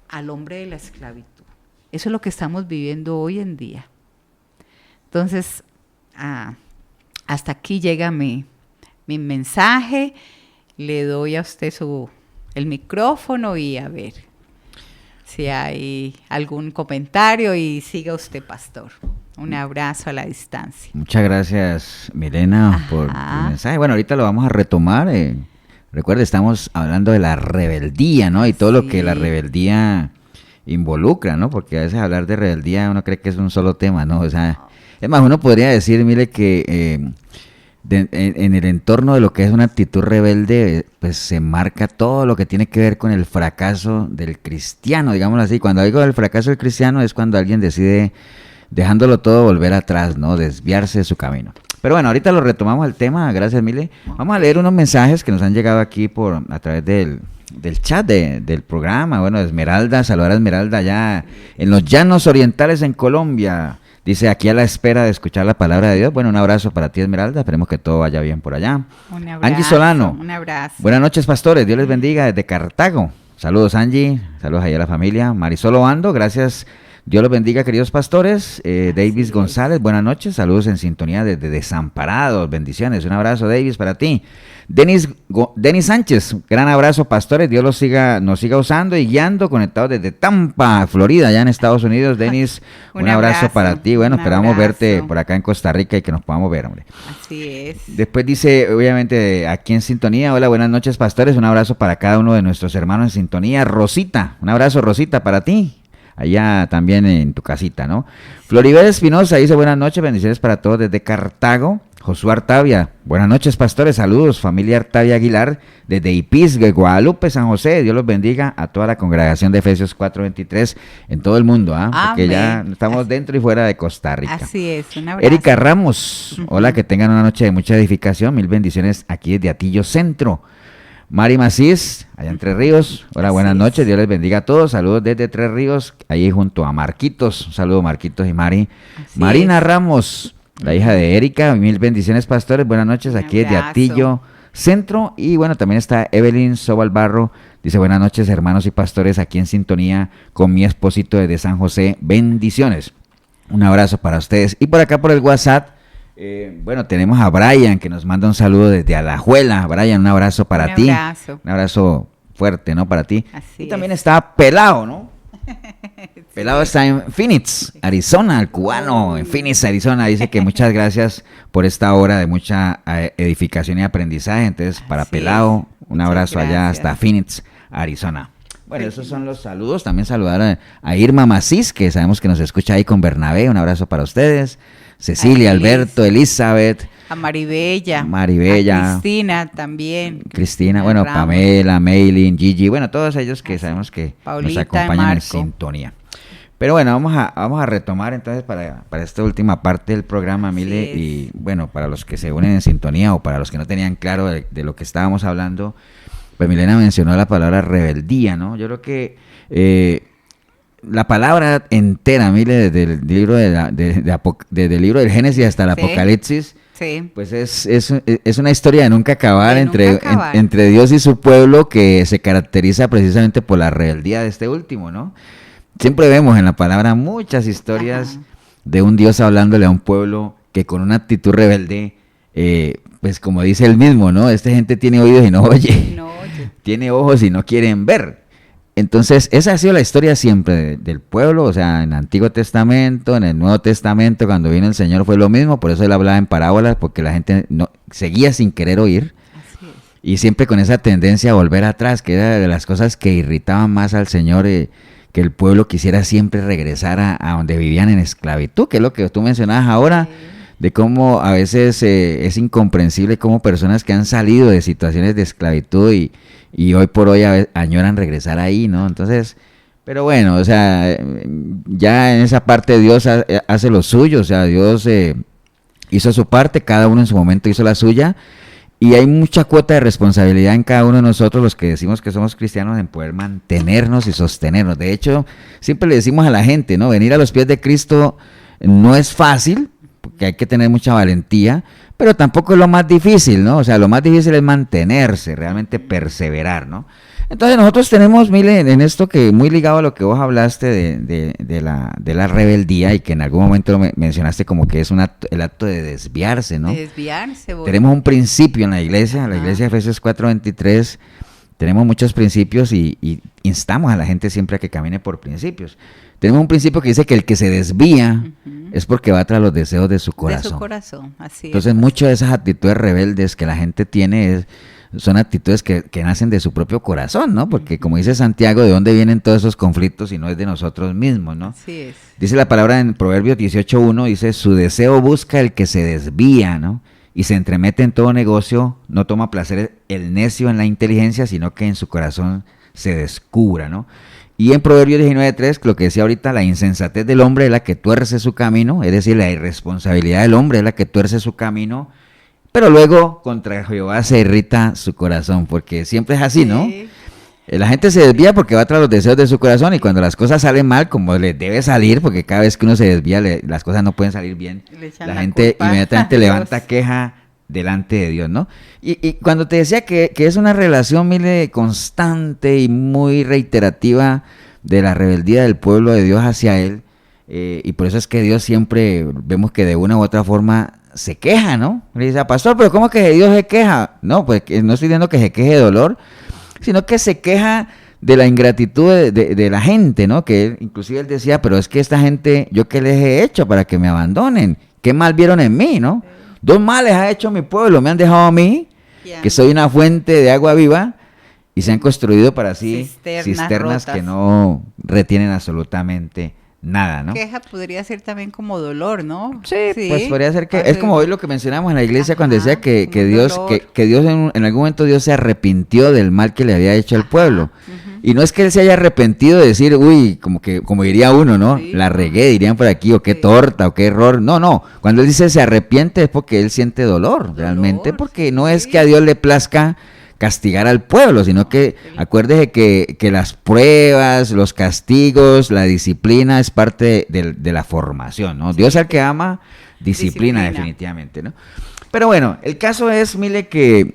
al hombre de la esclavitud. Eso es lo que estamos viviendo hoy en día. Entonces, hasta aquí llega mi mensaje. Le doy a usted el micrófono y a ver si hay algún comentario, y siga usted, pastor. Un abrazo a la distancia. Muchas gracias, Milena, por tu mensaje. Bueno, ahorita lo vamos a retomar. Recuerde, estamos hablando de la rebeldía, ¿no? Y todo lo que la rebeldía involucra, ¿no? Porque a veces hablar de rebeldía uno cree que es un solo tema, ¿no? O sea, es más, uno podría decir, mire, que en el entorno de lo que es una actitud rebelde, pues se marca todo lo que tiene que ver con el fracaso del cristiano, digámoslo así. Cuando digo el fracaso del cristiano es cuando alguien decide, dejándolo todo, volver atrás, ¿no? Desviarse de su camino. Pero bueno, ahorita lo retomamos el tema, gracias, Mile. Vamos a leer unos mensajes que nos han llegado aquí a través del chat del programa. Bueno, Esmeralda, saludar a Esmeralda allá en los Llanos Orientales en Colombia. Dice, aquí a la espera de escuchar la palabra de Dios. Bueno, un abrazo para ti, Esmeralda, esperemos que todo vaya bien por allá. Un abrazo. Angie Solano. Un abrazo. Buenas noches, pastores, Dios les bendiga desde Cartago. Saludos, Angie, saludos allá a la familia. Marisol Obando, gracias. Dios los bendiga, queridos pastores. Davis González, buenas noches, saludos en sintonía desde Desamparados, bendiciones, un abrazo, Davis, para ti. Denis Sánchez, gran abrazo, pastores, Dios nos siga usando y guiando, conectados desde Tampa, Florida, allá en Estados Unidos. Denis, un abrazo para ti, bueno, esperamos verte por acá en Costa Rica y que nos podamos ver, hombre. Así es. Después dice, obviamente, aquí en sintonía, hola, buenas noches, pastores, un abrazo para cada uno de nuestros hermanos en sintonía. Rosita, un abrazo, Rosita, para ti. Allá también en tu casita, ¿no? Floribel Espinosa dice, buenas noches, bendiciones para todos desde Cartago. Josué Artavia, buenas noches, pastores, saludos, familia Artavia Aguilar, desde Ipisgue, Guadalupe, San José. Dios los bendiga a toda la congregación de Efesios 4:23 en todo el mundo, porque ya estamos dentro y fuera de Costa Rica. Así es, un abrazo. Erika Ramos, hola, que tengan una noche de mucha edificación, mil bendiciones aquí desde Atillo Centro. Mari Macís, allá en Tres Ríos. Hola, buenas noches, Dios les bendiga a todos. Saludos desde Tres Ríos, ahí junto a Marquitos. Un saludo, Marquitos y Mari. Así Marina es. Ramos, la hija de Erika. Mil bendiciones, pastores. Buenas noches, Un aquí desde abrazo. Atillo Centro. Y bueno, también está Evelyn Sobal Barro. Dice, buenas noches, hermanos y pastores, aquí en sintonía con mi esposito desde San José. Bendiciones. Un abrazo para ustedes. Y por acá por el WhatsApp, bueno, tenemos a Brian que nos manda un saludo desde Alajuela. Brian, un abrazo para Un ti. abrazo. Un abrazo fuerte, ¿no? Para ti. Así Y también es. está Pelao, ¿no? Pelao está en Phoenix, Arizona, el cubano en Phoenix, Arizona. Dice que muchas gracias por esta hora de mucha edificación y aprendizaje. Entonces, para Así Pelao, es. un Muchas abrazo allá gracias. hasta Phoenix, Arizona. Bueno, esos son los saludos. También saludar a Irma Macís, que sabemos que nos escucha ahí con Bernabé. Un abrazo para ustedes. Cecilia, A Liz. Alberto, Elizabeth, A Maribella. Maribella. A Cristina también. Cristina, bueno, Ramos. Pamela, Maylin, Gigi, bueno, todos ellos que sabemos que Paulita, nos acompañan en Marco. sintonía. Pero bueno, vamos a retomar entonces para esta última parte del programa, Mile, es. y bueno, para los que se unen en sintonía o para los que no tenían claro de lo que estábamos hablando, pues Milena mencionó la palabra rebeldía, ¿no? Yo creo que la palabra entera, Mile, desde el libro desde el libro del Génesis hasta el Sí. Apocalipsis, Sí. pues es una historia de nunca acabar, De entre, nunca acabar. entre Dios y su pueblo, que se caracteriza precisamente por la rebeldía de este último, ¿no? Siempre vemos en la palabra muchas historias Ajá. de un Dios hablándole a un pueblo que con una actitud rebelde, pues como dice él mismo, ¿no? Esta gente tiene oídos y no oye, No, oye. tiene ojos y no quieren ver. Entonces, esa ha sido la historia siempre del pueblo, o sea, en el Antiguo Testamento, en el Nuevo Testamento, cuando vino el Señor fue lo mismo, por eso él hablaba en parábolas, porque la gente no seguía sin querer oír, Así es. y siempre con esa tendencia a volver atrás, que era de las cosas que irritaban más al Señor, que el pueblo quisiera siempre regresar a donde vivían en esclavitud, que es lo que tú mencionabas ahora, de cómo a veces es incomprensible cómo personas que han salido de situaciones de esclavitud y hoy por hoy añoran regresar ahí, ¿no? Entonces, pero bueno, o sea, ya en esa parte Dios hace lo suyo, o sea, Dios hizo su parte, cada uno en su momento hizo la suya, y hay mucha cuota de responsabilidad en cada uno de nosotros, los que decimos que somos cristianos, en poder mantenernos y sostenernos. De hecho, siempre le decimos a la gente, ¿no? Venir a los pies de Cristo no es fácil, porque hay que tener mucha valentía, pero tampoco es lo más difícil, ¿no? O sea, lo más difícil es mantenerse, realmente perseverar, ¿no? Entonces nosotros tenemos, Mile, en esto que muy ligado a lo que vos hablaste de la rebeldía, y que en algún momento lo mencionaste como que es el acto de desviarse, ¿no? De desviarse. Tenemos un principio en la iglesia de Efesios 4:23, tenemos muchos principios y instamos a la gente siempre a que camine por principios. Tenemos un principio que dice que el que se desvía es porque va tras los deseos de su corazón. De su corazón, así Entonces, muchas de esas actitudes rebeldes que la gente tiene son actitudes que nacen de su propio corazón, ¿no? Porque como dice Santiago, ¿de dónde vienen todos esos conflictos si no es de nosotros mismos, ¿no? Así es. Dice la palabra en Proverbios 18:1, dice, su deseo busca el que se desvía, ¿no? Y se entremete en todo negocio, no toma placer el necio en la inteligencia, sino que en su corazón se descubra, ¿no? Y en Proverbios 19:3, lo que decía ahorita, la insensatez del hombre es la que tuerce su camino, es decir, la irresponsabilidad del hombre es la que tuerce su camino, pero luego contra Jehová se irrita su corazón, porque siempre es así, ¿no? Sí. La gente se desvía porque va tras los deseos de su corazón, y cuando las cosas salen mal, como les debe salir, porque cada vez que uno se desvía las cosas no pueden salir bien, Le echan la la gente culpa inmediatamente a Dios. levanta queja delante de Dios, ¿no? Y cuando te decía que es una relación, Mile, constante y muy reiterativa de la rebeldía del pueblo de Dios hacia Él, y por eso es que Dios siempre vemos que de una u otra forma se queja, ¿no? Le dice, pastor, pero ¿cómo que Dios se queja? No, pues no estoy diciendo que se queje de dolor, sino que se queja de la ingratitud de la gente, ¿no? Que inclusive él decía, pero es que esta gente, ¿yo qué les he hecho para que me abandonen? ¿Qué mal vieron en mí, no? 2 males ha hecho mi pueblo, me han dejado a mí, Ya. que soy una fuente de agua viva, y se han construido para sí Cisternas que rotas. no retienen absolutamente nada, ¿no? Queja podría ser también como dolor, ¿no? Sí, pues podría ser que, Hace- es como hoy lo que mencionamos en la iglesia cuando Ajá, decía que como un Dios, dolor. que Dios en algún momento Dios se arrepintió del mal que le había hecho al Ajá, pueblo. ujú. Y no es que él se haya arrepentido de decir, uy, como diría uno, ¿no? Sí. La regué, dirían por aquí, o qué Sí. torta, o qué error. No. Cuando él dice se arrepiente es porque él siente dolor, realmente, porque no es sí. que a Dios le plazca castigar al pueblo, sino que acuérdese que las pruebas, los castigos, la disciplina es parte de la formación, ¿no? Dios al que ama, disciplina definitivamente, ¿no? Pero bueno, el caso es, mire, que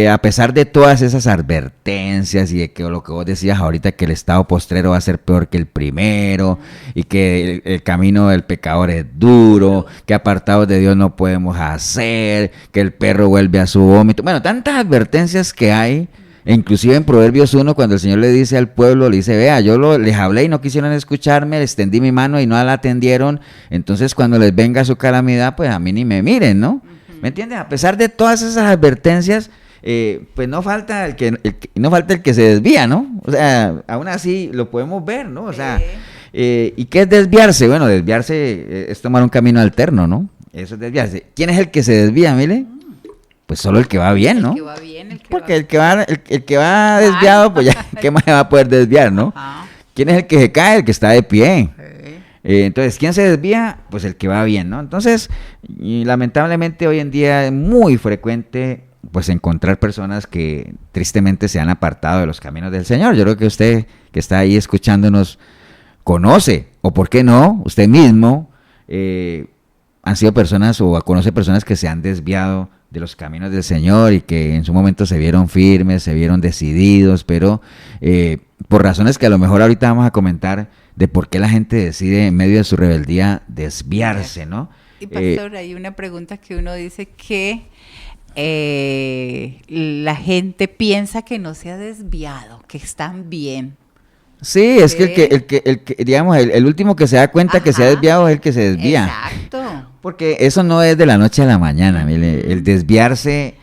a pesar de todas esas advertencias y de que lo que vos decías ahorita, que el estado postrero va a ser peor que el primero, y que el camino del pecador es duro, que apartados de Dios no podemos hacer, que el perro vuelve a su vómito, bueno, tantas advertencias que hay, e inclusive en Proverbios 1, cuando el Señor le dice al pueblo, le dice, vea, les hablé y no quisieron escucharme, les tendí mi mano y no la atendieron, entonces cuando les venga su calamidad, pues a mí ni me miren, ¿no? ¿Me entiendes? A pesar de todas esas advertencias, pues no falta el que se desvía, ¿no? O sea, aún así lo podemos ver, ¿no? O sea, ¿y qué es desviarse? Bueno, desviarse es tomar un camino alterno, ¿no? Eso es desviarse. ¿Quién es el que se desvía, mire? Pues solo el que va bien, ¿no? Porque el que va desviado, pues ya, ¿qué más va a poder desviar, no? Ajá. ¿Quién es el que se cae? El que está de pie. Entonces, ¿quién se desvía? Pues el que va bien, ¿no? Entonces, y lamentablemente hoy en día es muy frecuente pues encontrar personas que tristemente se han apartado de los caminos del Señor. Yo creo que usted que está ahí escuchándonos conoce, o por qué no, usted mismo han sido personas o conoce personas que se han desviado de los caminos del Señor y que en su momento se vieron firmes, se vieron decididos, pero por razones que a lo mejor ahorita vamos a comentar de por qué la gente decide en medio de su rebeldía desviarse, ¿no? Y pastor, hay una pregunta que uno dice que la gente piensa que no se ha desviado, que están bien. Sí, es que el que digamos, el último que se da cuenta que se ha desviado es el que se desvía. Exacto. Porque eso no es de la noche a la mañana, mire, el desviarse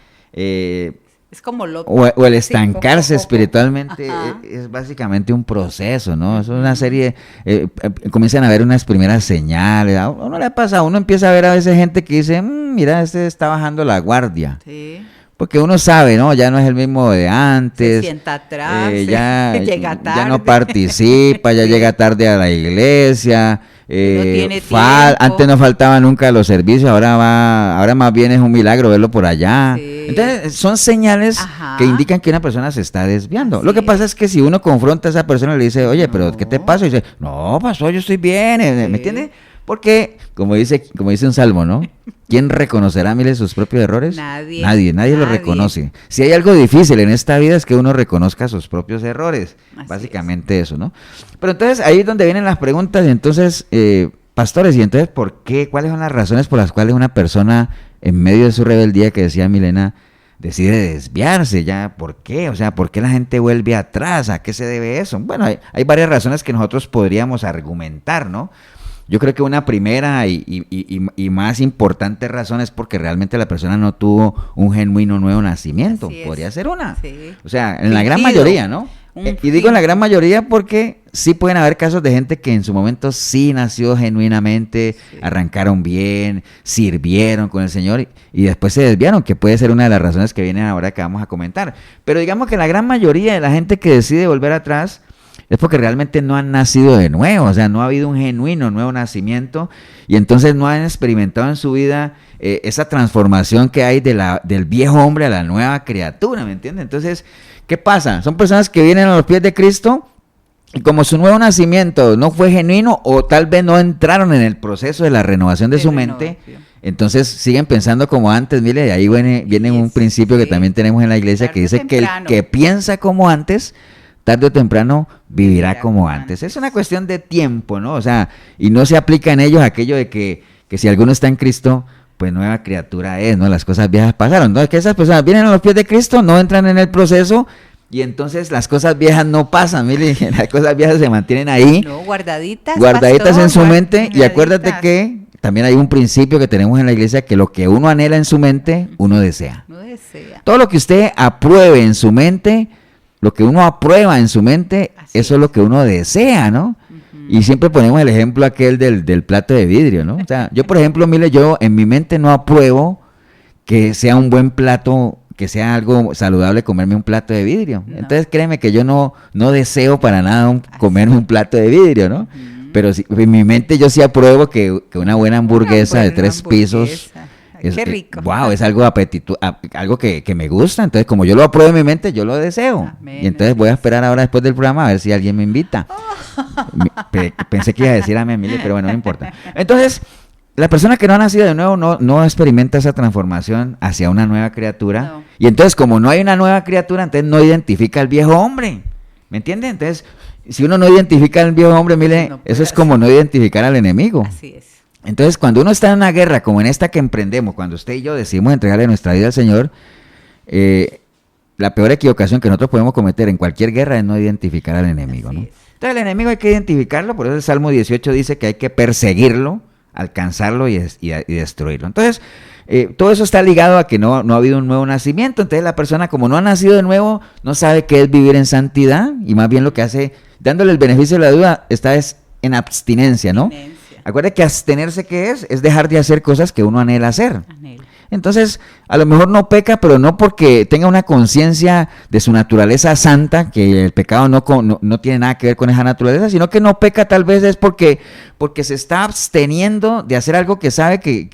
es como o el estancarse espiritualmente es básicamente un proceso, ¿no? Es una serie, comienzan a ver unas primeras señales, a uno le pasa, uno empieza a ver a veces gente que dice, mira, este está bajando la guardia. Sí. Porque uno sabe, ¿no? Ya no es el mismo de antes. Se sienta atrás, llega tarde. Ya no participa, ya llega tarde a la iglesia. No tiene antes no faltaban nunca los servicios, ahora más bien es un milagro verlo por allá. Sí. Entonces son señales que indican que una persona se está desviando. Lo que pasa es que si uno confronta a esa persona y le dice, oye, pero ¿qué te pasa? Y dice, no, pasó, yo estoy bien, ¿me entiendes? Porque, como dice un salmo, ¿no? ¿Quién reconocerá, mire, sus propios errores? Nadie lo reconoce. Si hay algo difícil en esta vida es que uno reconozca sus propios errores. Así básicamente es eso, ¿no? Pero entonces ahí es donde vienen las preguntas. Y entonces, pastores, ¿y entonces por qué? ¿Cuáles son las razones por las cuales una persona, en medio de su rebeldía, que decía Milena, decide desviarse? ¿Ya por qué? O sea, ¿por qué la gente vuelve atrás? ¿A qué se debe eso? Bueno, hay varias razones que nosotros podríamos argumentar, ¿no? Yo creo que una primera y más importante razón es porque realmente la persona no tuvo un genuino nuevo nacimiento. Podría ser una. Sí. O sea, en la gran mayoría, ¿no? Y digo en la gran mayoría porque sí pueden haber casos de gente que en su momento sí nació genuinamente, arrancaron bien, sirvieron con el Señor y después se desviaron, que puede ser una de las razones que vienen ahora que vamos a comentar. Pero digamos que la gran mayoría de la gente que decide volver atrás es porque realmente no han nacido de nuevo, o sea, no ha habido un genuino nuevo nacimiento y entonces no han experimentado en su vida esa transformación que hay del viejo hombre a la nueva criatura, ¿me entiendes? Entonces, ¿qué pasa? Son personas que vienen a los pies de Cristo y como su nuevo nacimiento no fue genuino o tal vez no entraron en el proceso de la renovación de su mente, entonces siguen pensando como antes. Mire, de ahí viene un principio que también tenemos en la iglesia que dice que el que piensa como antes, tarde o temprano vivirá como antes. Es una cuestión de tiempo, ¿no? O sea, y no se aplica en ellos aquello de que si alguno está en Cristo, pues nueva criatura es, ¿no? Las cosas viejas pasaron, ¿no? Es que esas personas vienen a los pies de Cristo, no entran en el proceso y entonces las cosas viejas no pasan, mire, las cosas viejas se mantienen ahí. No, guardaditas pastor, en su mente y acuérdate que también hay un principio que tenemos en la iglesia que lo que uno anhela en su mente, uno desea. Todo lo que usted apruebe en su mente, lo que uno aprueba en su mente, eso es lo que uno desea, ¿no? Y siempre ponemos el ejemplo aquel del plato de vidrio, ¿no? O sea, yo por ejemplo, mire, yo en mi mente no apruebo que sea un buen plato, que sea algo saludable comerme un plato de vidrio. No. Entonces créeme que yo no deseo para nada comerme un plato de vidrio, ¿no? Pero en mi mente yo sí apruebo que una buena hamburguesa de 3 pisos Qué rico. Wow, es algo algo que me gusta. Entonces, como yo lo apruebo en mi mente, yo lo deseo. Amén. Y entonces voy a esperar ahora después del programa a ver si alguien me invita. Pensé que iba a decir amén, Mili, pero bueno, no importa. Entonces, la persona que no ha nacido de nuevo no experimenta esa transformación hacia una nueva criatura. No. Y entonces, como no hay una nueva criatura, entonces no identifica al viejo hombre. ¿Me entiende? Entonces, si uno no identifica al viejo hombre, mire, No puede eso es como no identificar al enemigo. Así es. Entonces, cuando uno está en una guerra como en esta que emprendemos, cuando usted y yo decidimos entregarle nuestra vida al Señor, la peor equivocación que nosotros podemos cometer en cualquier guerra es no identificar al enemigo, Así ¿no? es. Entonces, el enemigo hay que identificarlo, por eso el Salmo 18 dice que hay que perseguirlo, alcanzarlo y destruirlo. Entonces, todo eso está ligado a que no ha habido un nuevo nacimiento. Entonces, la persona, como no ha nacido de nuevo, no sabe qué es vivir en santidad, y más bien lo que hace, dándole el beneficio de la duda, está es en abstinencia, ¿no? Abstinencia. Acuérdate que abstenerse, ¿qué es? Es dejar de hacer cosas que uno anhela hacer. Anhelo. Entonces, a lo mejor no peca, pero no porque tenga una conciencia de su naturaleza santa, que el pecado no tiene nada que ver con esa naturaleza, sino que no peca tal vez es porque se está absteniendo de hacer algo que sabe que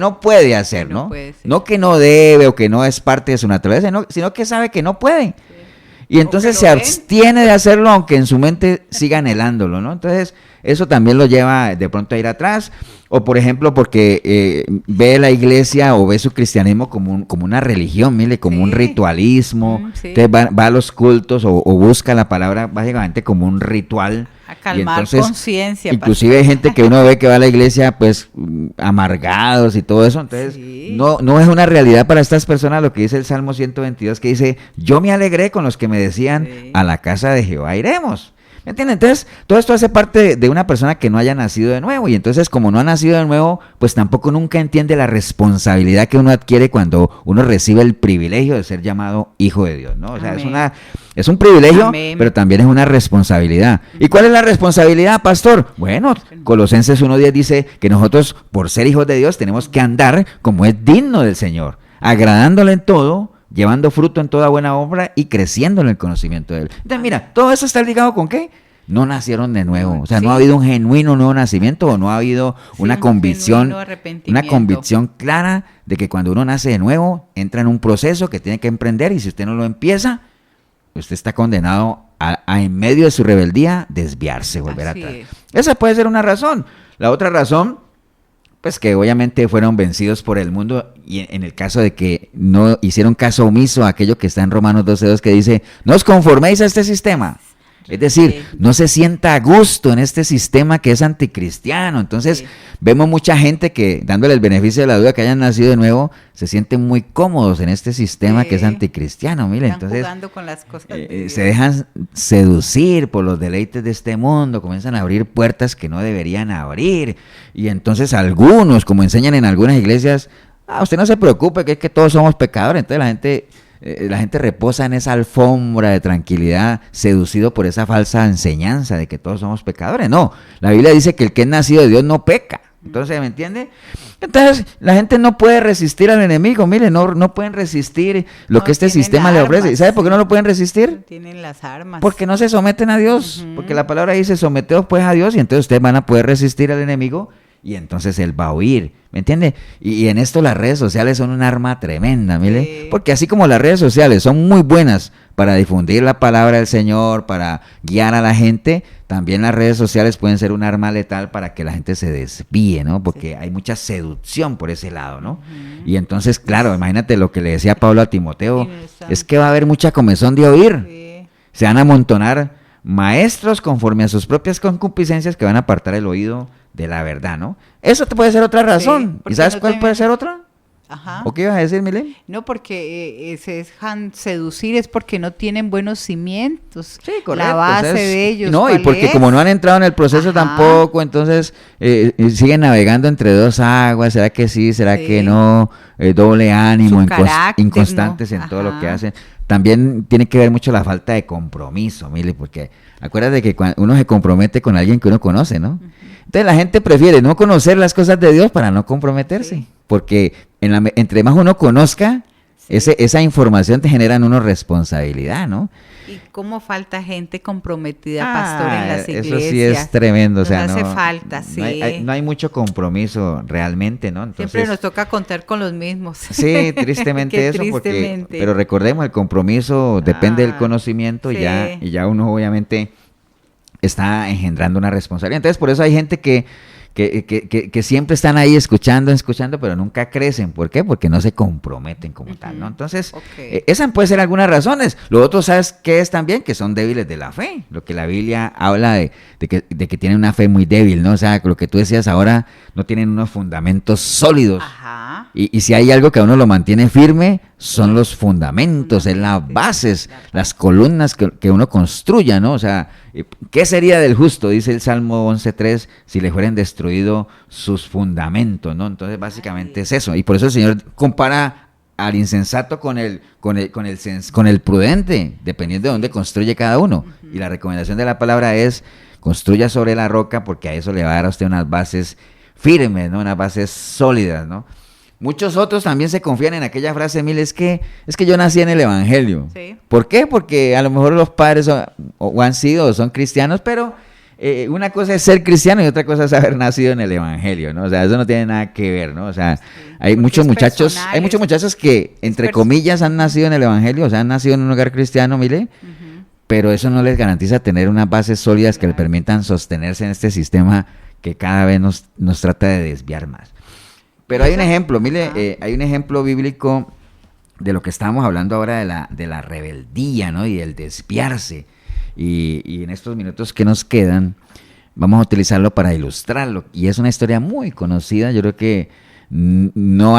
no puede hacer, Que no ¿no? puede ser. No que no debe o que no es parte de su naturaleza, sino que sabe que no puede. Y entonces que se lo ven. abstiene de hacerlo aunque en su mente siga anhelándolo, ¿no? Entonces, eso también lo lleva de pronto a ir atrás. O por ejemplo, porque ve la iglesia o ve su cristianismo como una religión, mire, como un Sí. ritualismo. Sí. Entonces va a los cultos o busca la palabra básicamente como un ritual. A Y calmar entonces, conciencia. inclusive hay gente que uno ve que va a la iglesia pues amargados y todo eso. Entonces, Sí. no es una realidad para estas personas lo que dice el Salmo 122, que dice, yo me alegré con los que me decían, Sí. a la casa de Jehová iremos. ¿Me entienden? Entonces, todo esto hace parte de una persona que no haya nacido de nuevo. Y entonces, como no ha nacido de nuevo, pues tampoco nunca entiende la responsabilidad que uno adquiere cuando uno recibe el privilegio de ser llamado hijo de Dios, ¿no? O sea, Amén. es un privilegio, Amén. pero también es una responsabilidad. ¿Y cuál es la responsabilidad, pastor? Bueno, Colosenses 1:10 dice que nosotros, por ser hijos de Dios, tenemos que andar como es digno del Señor, agradándole en todo, llevando fruto en toda buena obra y creciendo en el conocimiento de Él. Entonces, mira, todo eso está ligado con ¿qué? No nacieron de nuevo. O sea, Sí. no ha habido un genuino nuevo nacimiento o no ha habido Sí, una un convicción, genuino arrepentimiento. una convicción clara de que cuando uno nace de nuevo, entra en un proceso que tiene que emprender y si usted no lo empieza, usted está condenado a en medio de su rebeldía, desviarse, volver Así atrás. es. Esa puede ser una razón. La otra razón, pues que obviamente fueron vencidos por el mundo y en el caso de que no hicieron caso omiso a aquello que está en Romanos 12:2 que dice, no os conforméis a este sistema. Es decir, no se sienta a gusto en este sistema que es anticristiano. Entonces, Sí. vemos mucha gente que, dándole el beneficio de la duda que hayan nacido de nuevo, se sienten muy cómodos en este sistema que es Sí. anticristiano. Mire, Están entonces jugando con las cosas de Dios. se dejan seducir por los deleites de este mundo, comienzan a abrir puertas que no deberían abrir. Y entonces algunos, como enseñan en algunas iglesias, usted no se preocupe, que es que todos somos pecadores. Entonces la gente reposa en esa alfombra de tranquilidad, seducido por esa falsa enseñanza de que todos somos pecadores. No, la Biblia dice que el que es nacido de Dios no peca. Entonces, ¿me entiende? Entonces, la gente no puede resistir al enemigo. Mire, no pueden resistir lo No que este tienen sistema le ofrece. ¿Y armas. sabe por qué no lo pueden resistir? Tienen las armas. Porque no se someten a Dios. Ujú. Porque la palabra dice, someteos pues a Dios y entonces ustedes van a poder resistir al enemigo y entonces él va a huir. ¿Me entiende? Y en esto las redes sociales son un arma tremenda, mire. Sí. Porque así como las redes sociales son muy buenas para difundir la palabra del Señor, para guiar a la gente, también las redes sociales pueden ser un arma letal para que la gente se desvíe, ¿no? Porque hay mucha seducción por ese lado, ¿no? Y entonces, claro, imagínate lo que le decía Pablo a Timoteo, Sí, no es que va a haber mucha comezón de oír. Sí. Se van a amontonar maestros conforme a sus propias concupiscencias que van a apartar el oído de la verdad, ¿no? Eso te puede ser otra razón. porque ¿Y sabes no cuál tienen- puede ser otra? Ajá. ¿O qué ibas a decir, Milén? No, porque se dejan seducir es porque no tienen buenos cimientos. La base de ellos. No, y ¿cuál porque es? como no han entrado en el proceso Ajá. tampoco, entonces siguen navegando entre dos aguas. ¿Será que sí? ¿Será Sí. que no? Doble ánimo, Su carácter, inconstantes ¿no? en todo lo que Ajá. hacen. También tiene que ver mucho la falta de compromiso, Mili, porque acuérdate que cuando uno se compromete con alguien que uno conoce, ¿no? Entonces la gente prefiere no conocer las cosas de Dios para no comprometerse, Sí. porque entre más uno conozca, esa información te genera en uno responsabilidad, ¿no? Y cómo falta gente comprometida, pastor, en las iglesias. Eso sí es tremendo, o sea, nos hace falta, sí. No hay mucho compromiso realmente, ¿no? Entonces, siempre nos toca contar con los mismos. Sí, tristemente eso, pero recordemos, el compromiso depende del conocimiento, sí. y ya uno obviamente está engendrando una responsabilidad. Entonces, por eso hay gente que siempre están ahí escuchando, pero nunca crecen. ¿Por qué? Porque no se comprometen como tal, ¿no? Entonces, esas pueden ser algunas razones. Lo otro, ¿sabes qué es también? Que son débiles de la fe. Lo que la Biblia habla de que tienen una fe muy débil, ¿no? O sea, lo que tú decías ahora, no tienen unos fundamentos sólidos. Ajá. Y si hay algo que a uno lo mantiene firme, son los fundamentos, es las bases, las columnas que uno construya, ¿no? O sea, ¿qué sería del justo? Dice el Salmo 11.3, si le fueran destruidos sus fundamentos, ¿no? Entonces, básicamente es eso. Y por eso el Señor compara al insensato con el prudente, dependiendo de dónde construye cada uno. Y la recomendación de la palabra es, construya sobre la roca, porque a eso le va a dar a usted unas bases firmes, ¿no? Unas bases sólidas, ¿no? Muchos otros también se confían en aquella frase, mil, es que yo nací en el Evangelio. Sí. ¿Por qué? Porque a lo mejor los padres han sido o son cristianos, pero una cosa es ser cristiano y otra cosa es haber nacido en el Evangelio, ¿no? O sea, eso no tiene nada que ver, ¿no? O sea, hay muchos muchachos que, entre comillas, han nacido en el Evangelio, o sea, han nacido en un hogar cristiano, mire, pero eso no les garantiza tener unas bases sólidas que les permitan sostenerse en este sistema que cada vez nos trata de desviar más. Pero hay un ejemplo, mire, hay un ejemplo bíblico de lo que estábamos hablando ahora de la rebeldía, ¿no? Y el desviarse. Y en estos minutos que nos quedan, vamos a utilizarlo para ilustrarlo. Y es una historia muy conocida. Yo creo que no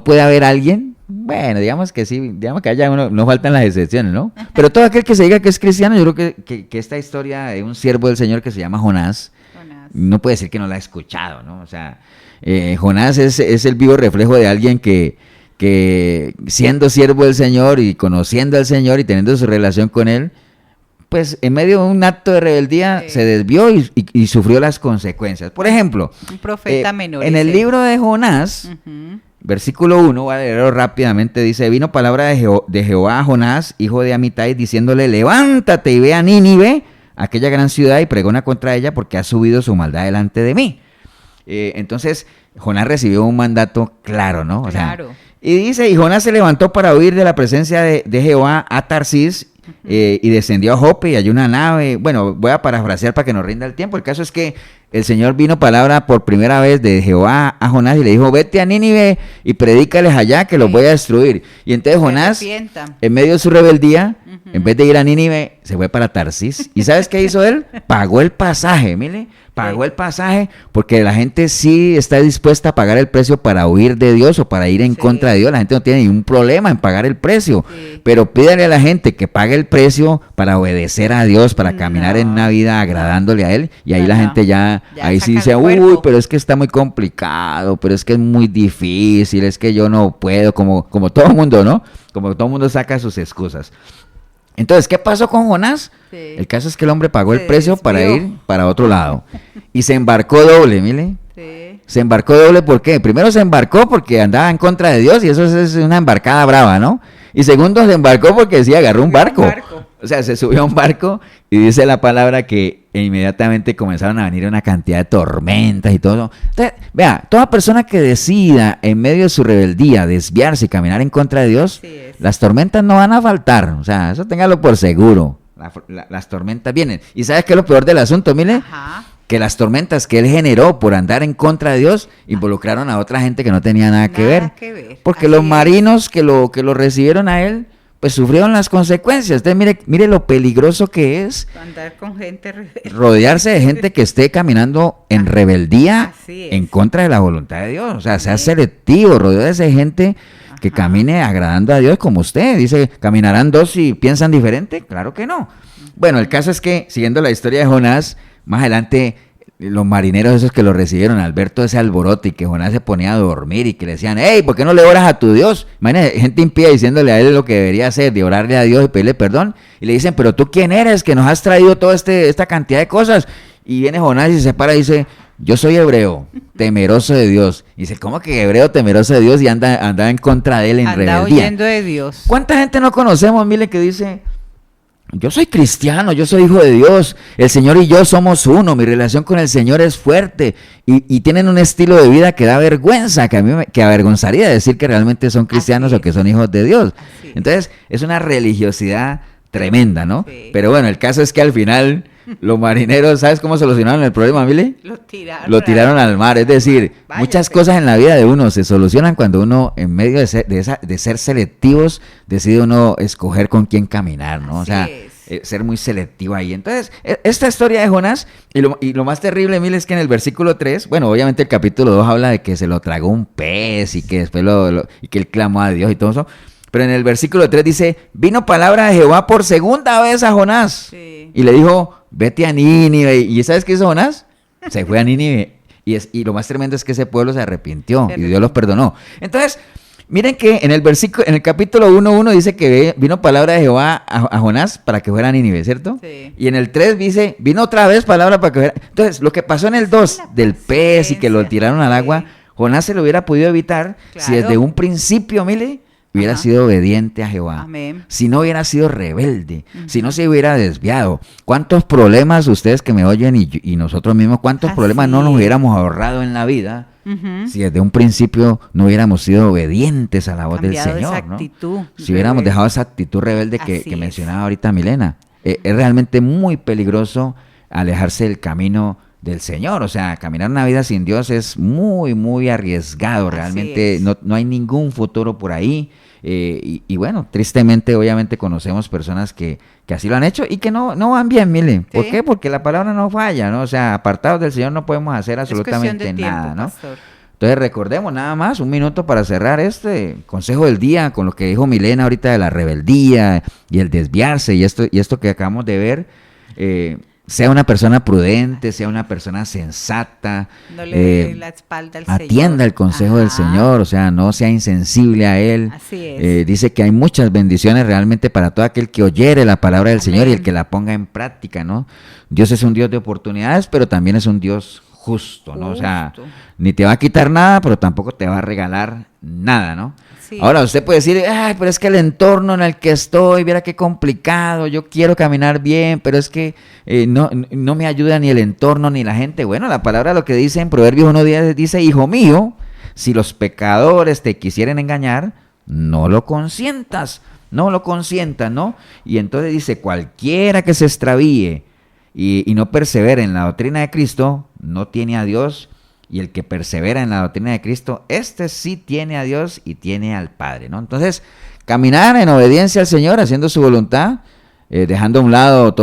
puede haber alguien, bueno, digamos que sí, digamos que haya uno, no faltan las excepciones, ¿no? Pero todo aquel que se diga que es cristiano, yo creo que esta historia de un siervo del Señor que se llama Jonás, no puede decir que no la ha escuchado, ¿no? O sea, Jonás es el vivo reflejo de alguien que siendo siervo del Señor y conociendo al Señor y teniendo su relación con Él, pues en medio de un acto de rebeldía se desvió y sufrió las consecuencias. Por ejemplo, un profeta menor. En el libro de Jonás, versículo 1, voy a leerlo rápidamente, dice, vino palabra de Jehová a Jonás, hijo de Amitai, diciéndole, levántate y ve a Nínive, aquella gran ciudad, y pregona contra ella porque ha subido su maldad delante de mí. Entonces, Jonás recibió un mandato claro, ¿no? O sea, y dice, y Jonás se levantó para huir de la presencia de Jehová a Tarsis, y descendió a Jope y halló una nave. Bueno, voy a parafrasear para que nos rinda el tiempo. El caso es que el Señor vino palabra por primera vez de Jehová a Jonás y le dijo, vete a Nínive y predícales allá que los voy a destruir. Y entonces Jonás, en medio de su rebeldía, en vez de ir a Nínive, se fue para Tarsis. ¿Y sabes qué hizo él? Pagó el pasaje, mire. Pagó el pasaje porque la gente sí está dispuesta a pagar el precio para huir de Dios o para ir en contra de Dios. La gente no tiene ningún problema en pagar el precio, pero pídale a la gente que pague el precio para obedecer a Dios, para caminar en una vida agradándole a Él, y ahí la gente ya ahí sí dice, uy, pero es que está muy complicado, pero es que es muy difícil, es que yo no puedo, como todo el mundo, ¿no? Como todo el mundo saca sus excusas. Entonces, ¿qué pasó con Jonás? El caso es que el hombre pagó el precio para ir para otro lado. Y se embarcó doble, mire. Se embarcó doble, ¿por qué? Primero se embarcó porque andaba en contra de Dios y eso es una embarcada brava, ¿no? Y segundo se embarcó porque sí agarró un barco. O sea, se subió a un barco y dice la palabra que inmediatamente comenzaron a venir una cantidad de tormentas y todo. Entonces, vea, toda persona que decida en medio de su rebeldía desviarse y caminar en contra de Dios, las tormentas no van a faltar. O sea, eso téngalo por seguro. Las tormentas vienen. ¿Y sabes qué es lo peor del asunto, mire? Que las tormentas que él generó por andar en contra de Dios involucraron a otra gente que no tenía nada que ver. Porque los marinos que lo recibieron a él, pues sufrieron las consecuencias. Entonces, mire lo peligroso que es andar con gente rebelde, rodearse de gente que esté caminando en rebeldía en contra de la voluntad de Dios. O sea, sea selectivo, rodearse de gente que camine agradando a Dios como usted. Dice, ¿caminarán dos si piensan diferente? Claro que no. Bueno, el caso es que, siguiendo la historia de Jonás, más adelante los marineros esos que lo recibieron al ver todo ese alboroto y que Jonás se ponía a dormir y que le decían, hey, ¿por qué no le oras a tu Dios? Imagínate, gente impía diciéndole a él lo que debería hacer, de orarle a Dios y pedirle perdón, y le dicen, pero tú quién eres, que nos has traído toda esta cantidad de cosas. Y viene Jonás y se para y dice, yo soy hebreo, temeroso de Dios. Y dice, ¿cómo que hebreo, temeroso de Dios? Y anda en contra de él en anda rebeldía. huyendo de Dios. ¿Cuánta gente no conocemos, mire, que dice, yo soy cristiano, yo soy hijo de Dios, el Señor y yo somos uno, mi relación con el Señor es fuerte, y tienen un estilo de vida que da vergüenza, que a mí que avergonzaría decir que realmente son cristianos o que son hijos de Dios. Entonces, es una religiosidad tremenda, ¿no? Sí. Pero bueno, el caso es que al final los marineros, ¿sabes cómo solucionaron el problema, Mile? Lo tiraron al mar. Es decir, Váyase. muchas cosas en la vida de uno se solucionan cuando uno, en medio de ser selectivos, decide uno escoger con quién caminar, ¿no? O sea, ser muy selectivo ahí. Entonces, esta historia de Jonás, y lo más terrible, Mile, es que en el versículo 3, bueno, obviamente el capítulo 2 habla de que se lo tragó un pez y que después y que él clamó a Dios y todo eso. Pero en el versículo 3 dice, vino palabra de Jehová por segunda vez a Jonás. Sí. Y le dijo, vete a Nínive. ¿Y sabes qué hizo Jonás? Se fue a Nínive. Y lo más tremendo es que ese pueblo se arrepintió y Dios los perdonó. Entonces, miren que en el capítulo 1:1 dice que vino palabra de Jehová a Jonás para que fuera a Nínive, ¿cierto? Sí. Y en el 3 dice, vino otra vez palabra para que fuera. Entonces, lo que pasó en el 2 del pez y que lo tiraron al agua, Jonás se lo hubiera podido evitar si desde un principio, mire, hubiera sido obediente a Jehová. Amén. Si no hubiera sido rebelde, si no se hubiera desviado. ¿Cuántos problemas ustedes que me oyen y nosotros mismos, cuántos problemas no nos hubiéramos ahorrado en la vida si desde un principio no hubiéramos sido obedientes a la voz del Señor? Esa actitud, ¿no? Si hubiéramos dejado esa actitud rebelde que mencionaba ahorita Milena. Es realmente muy peligroso alejarse del camino del Señor. O sea, caminar una vida sin Dios es muy, muy arriesgado. Realmente no hay ningún futuro por ahí. Y bueno, tristemente, obviamente conocemos personas que así lo han hecho y que no van bien, mire. ¿Por qué? Porque la palabra no falla, ¿no? O sea, apartados del Señor no podemos hacer absolutamente nada, ¿no? Pastor. Entonces recordemos nada más, un minuto para cerrar este consejo del día con lo que dijo Milena ahorita de la rebeldía y el desviarse y esto que acabamos de ver. Sea una persona prudente, sea una persona sensata, no le dé la espalda al Señor. Atienda el consejo del Señor, o sea, no sea insensible a Él. Así es. Dice que hay muchas bendiciones realmente para todo aquel que oyere la palabra del Señor y el que la ponga en práctica, ¿no? Dios es un Dios de oportunidades, pero también es un Dios justo, ¿no? O sea, ni te va a quitar nada, pero tampoco te va a regalar nada, ¿no? Sí. Ahora, usted puede decir, ay, pero es que el entorno en el que estoy, mira qué complicado, yo quiero caminar bien, pero es que no me ayuda ni el entorno ni la gente. Bueno, la palabra lo que dice en Proverbios 1:10 dice, hijo mío, si los pecadores te quisieren engañar, no lo consientas, ¿no? Y entonces dice, cualquiera que se extravíe y no persevere en la doctrina de Cristo, no tiene a Dios. Y el que persevera en la doctrina de Cristo, este sí tiene a Dios y tiene al Padre, ¿no? Entonces, caminar en obediencia al Señor, haciendo su voluntad, dejando a un lado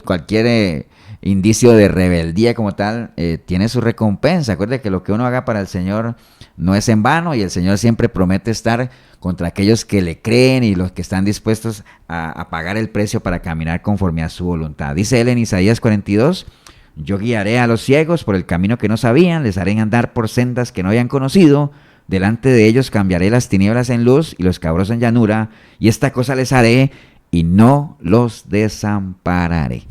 cualquier indicio de rebeldía como tal, tiene su recompensa. Acuérdate que lo que uno haga para el Señor no es en vano y el Señor siempre promete estar contra aquellos que le creen y los que están dispuestos a pagar el precio para caminar conforme a su voluntad. Dice él en Isaías 42, yo guiaré a los ciegos por el camino que no sabían, les haré andar por sendas que no habían conocido, delante de ellos cambiaré las tinieblas en luz y los cabros en llanura, y esta cosa les haré y no los desampararé.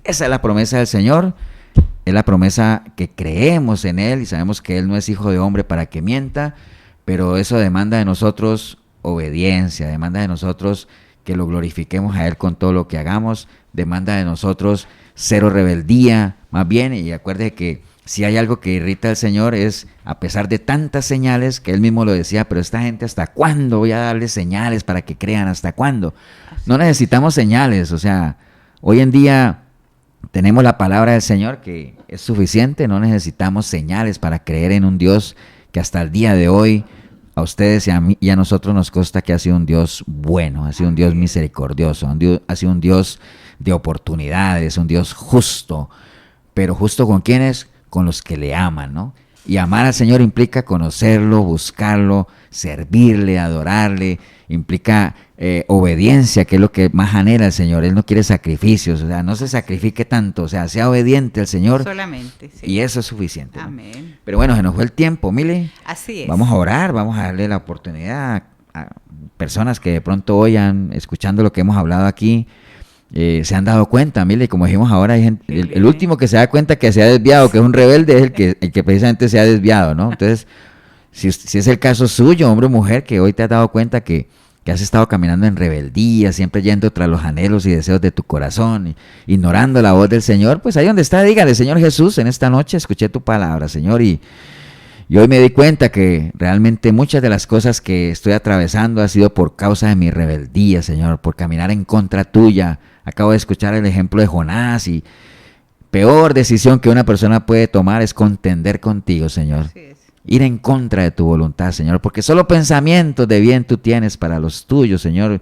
Esa es la promesa del Señor, es la promesa que creemos en Él y sabemos que Él no es hijo de hombre para que mienta, pero eso demanda de nosotros obediencia, demanda de nosotros que lo glorifiquemos a Él con todo lo que hagamos, demanda de nosotros cero rebeldía, más bien, y acuérdate que si hay algo que irrita al Señor es, a pesar de tantas señales, que Él mismo lo decía, pero esta gente, ¿hasta cuándo voy a darles señales para que crean? ¿Hasta cuándo? No necesitamos señales, o sea, hoy en día tenemos la palabra del Señor que es suficiente, no necesitamos señales para creer en un Dios que hasta el día de hoy a ustedes y a mí y a nosotros nos consta que ha sido un Dios bueno, ha sido un Dios misericordioso, ha sido un Dios de oportunidades, un Dios justo, pero justo ¿con quiénes? Con los que le aman, ¿no? Y amar al Señor implica conocerlo, buscarlo, servirle, adorarle, implica obediencia, que es lo que más anhela el Señor. Él no quiere sacrificios, o sea, no se sacrifique tanto, o sea, sea obediente al Señor. Solamente, sí. Y eso es suficiente, ¿no? Amén. Pero bueno, se nos fue el tiempo, Mile. Así es. Vamos a orar, vamos a darle la oportunidad a personas que de pronto oyan, escuchando lo que hemos hablado aquí, se han dado cuenta, mire, como dijimos ahora, hay gente, el último que se da cuenta que se ha desviado, que es un rebelde, es el que precisamente se ha desviado, ¿no? Entonces, si es el caso suyo, hombre o mujer, que hoy te has dado cuenta que has estado caminando en rebeldía, siempre yendo tras los anhelos y deseos de tu corazón, ignorando la voz del Señor, pues ahí donde está, dígale: Señor Jesús, en esta noche escuché tu palabra, Señor, y hoy me di cuenta que realmente muchas de las cosas que estoy atravesando ha sido por causa de mi rebeldía, Señor, por caminar en contra tuya. Acabo de escuchar el ejemplo de Jonás, y peor decisión que una persona puede tomar es contender contigo, Señor. Ir en contra de tu voluntad, Señor, porque solo pensamientos de bien tú tienes para los tuyos, Señor.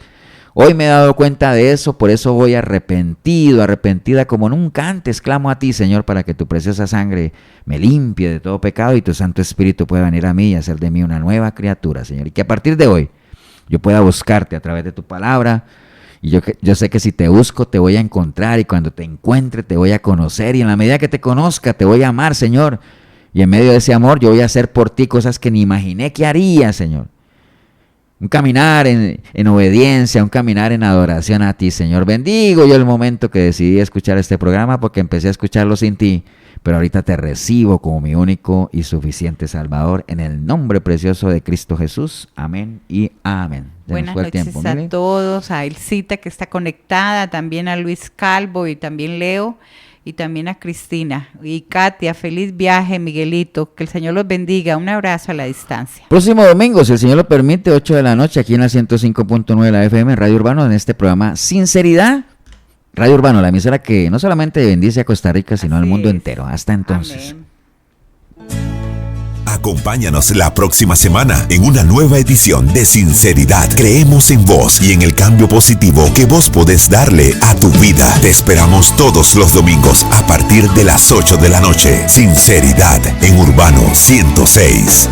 Hoy me he dado cuenta de eso, por eso voy arrepentido, arrepentida como nunca antes. Clamo a ti, Señor, para que tu preciosa sangre me limpie de todo pecado y tu Santo Espíritu pueda venir a mí y hacer de mí una nueva criatura, Señor. Y que a partir de hoy yo pueda buscarte a través de tu palabra. Y yo sé que si te busco te voy a encontrar, y cuando te encuentre te voy a conocer, y en la medida que te conozca te voy a amar, Señor. Y en medio de ese amor yo voy a hacer por ti cosas que ni imaginé que haría, Señor. Un caminar en obediencia, un caminar en adoración a ti, Señor. Bendigo yo el momento que decidí escuchar este programa, porque empecé a escucharlo sin ti, pero ahorita te recibo como mi único y suficiente Salvador, en el nombre precioso de Cristo Jesús. Amén y amén. Buenas noches a todos, a Elcita que está conectada, también a Luis Calvo y también Leo, y también a Cristina y Katia. Feliz viaje, Miguelito, que el Señor los bendiga. Un abrazo a la distancia. Próximo domingo, si el Señor lo permite, 8 de la noche, aquí en la 105.9 de la FM, Radio Urbano, en este programa Sinceridad. Radio Urbano, la emisora que no solamente bendice a Costa Rica, sino al mundo entero. Hasta entonces. Amén. Acompáñanos la próxima semana en una nueva edición de Sinceridad. Creemos en vos y en el cambio positivo que vos podés darle a tu vida. Te esperamos todos los domingos a partir de las 8 de la noche. Sinceridad en Urbano 106.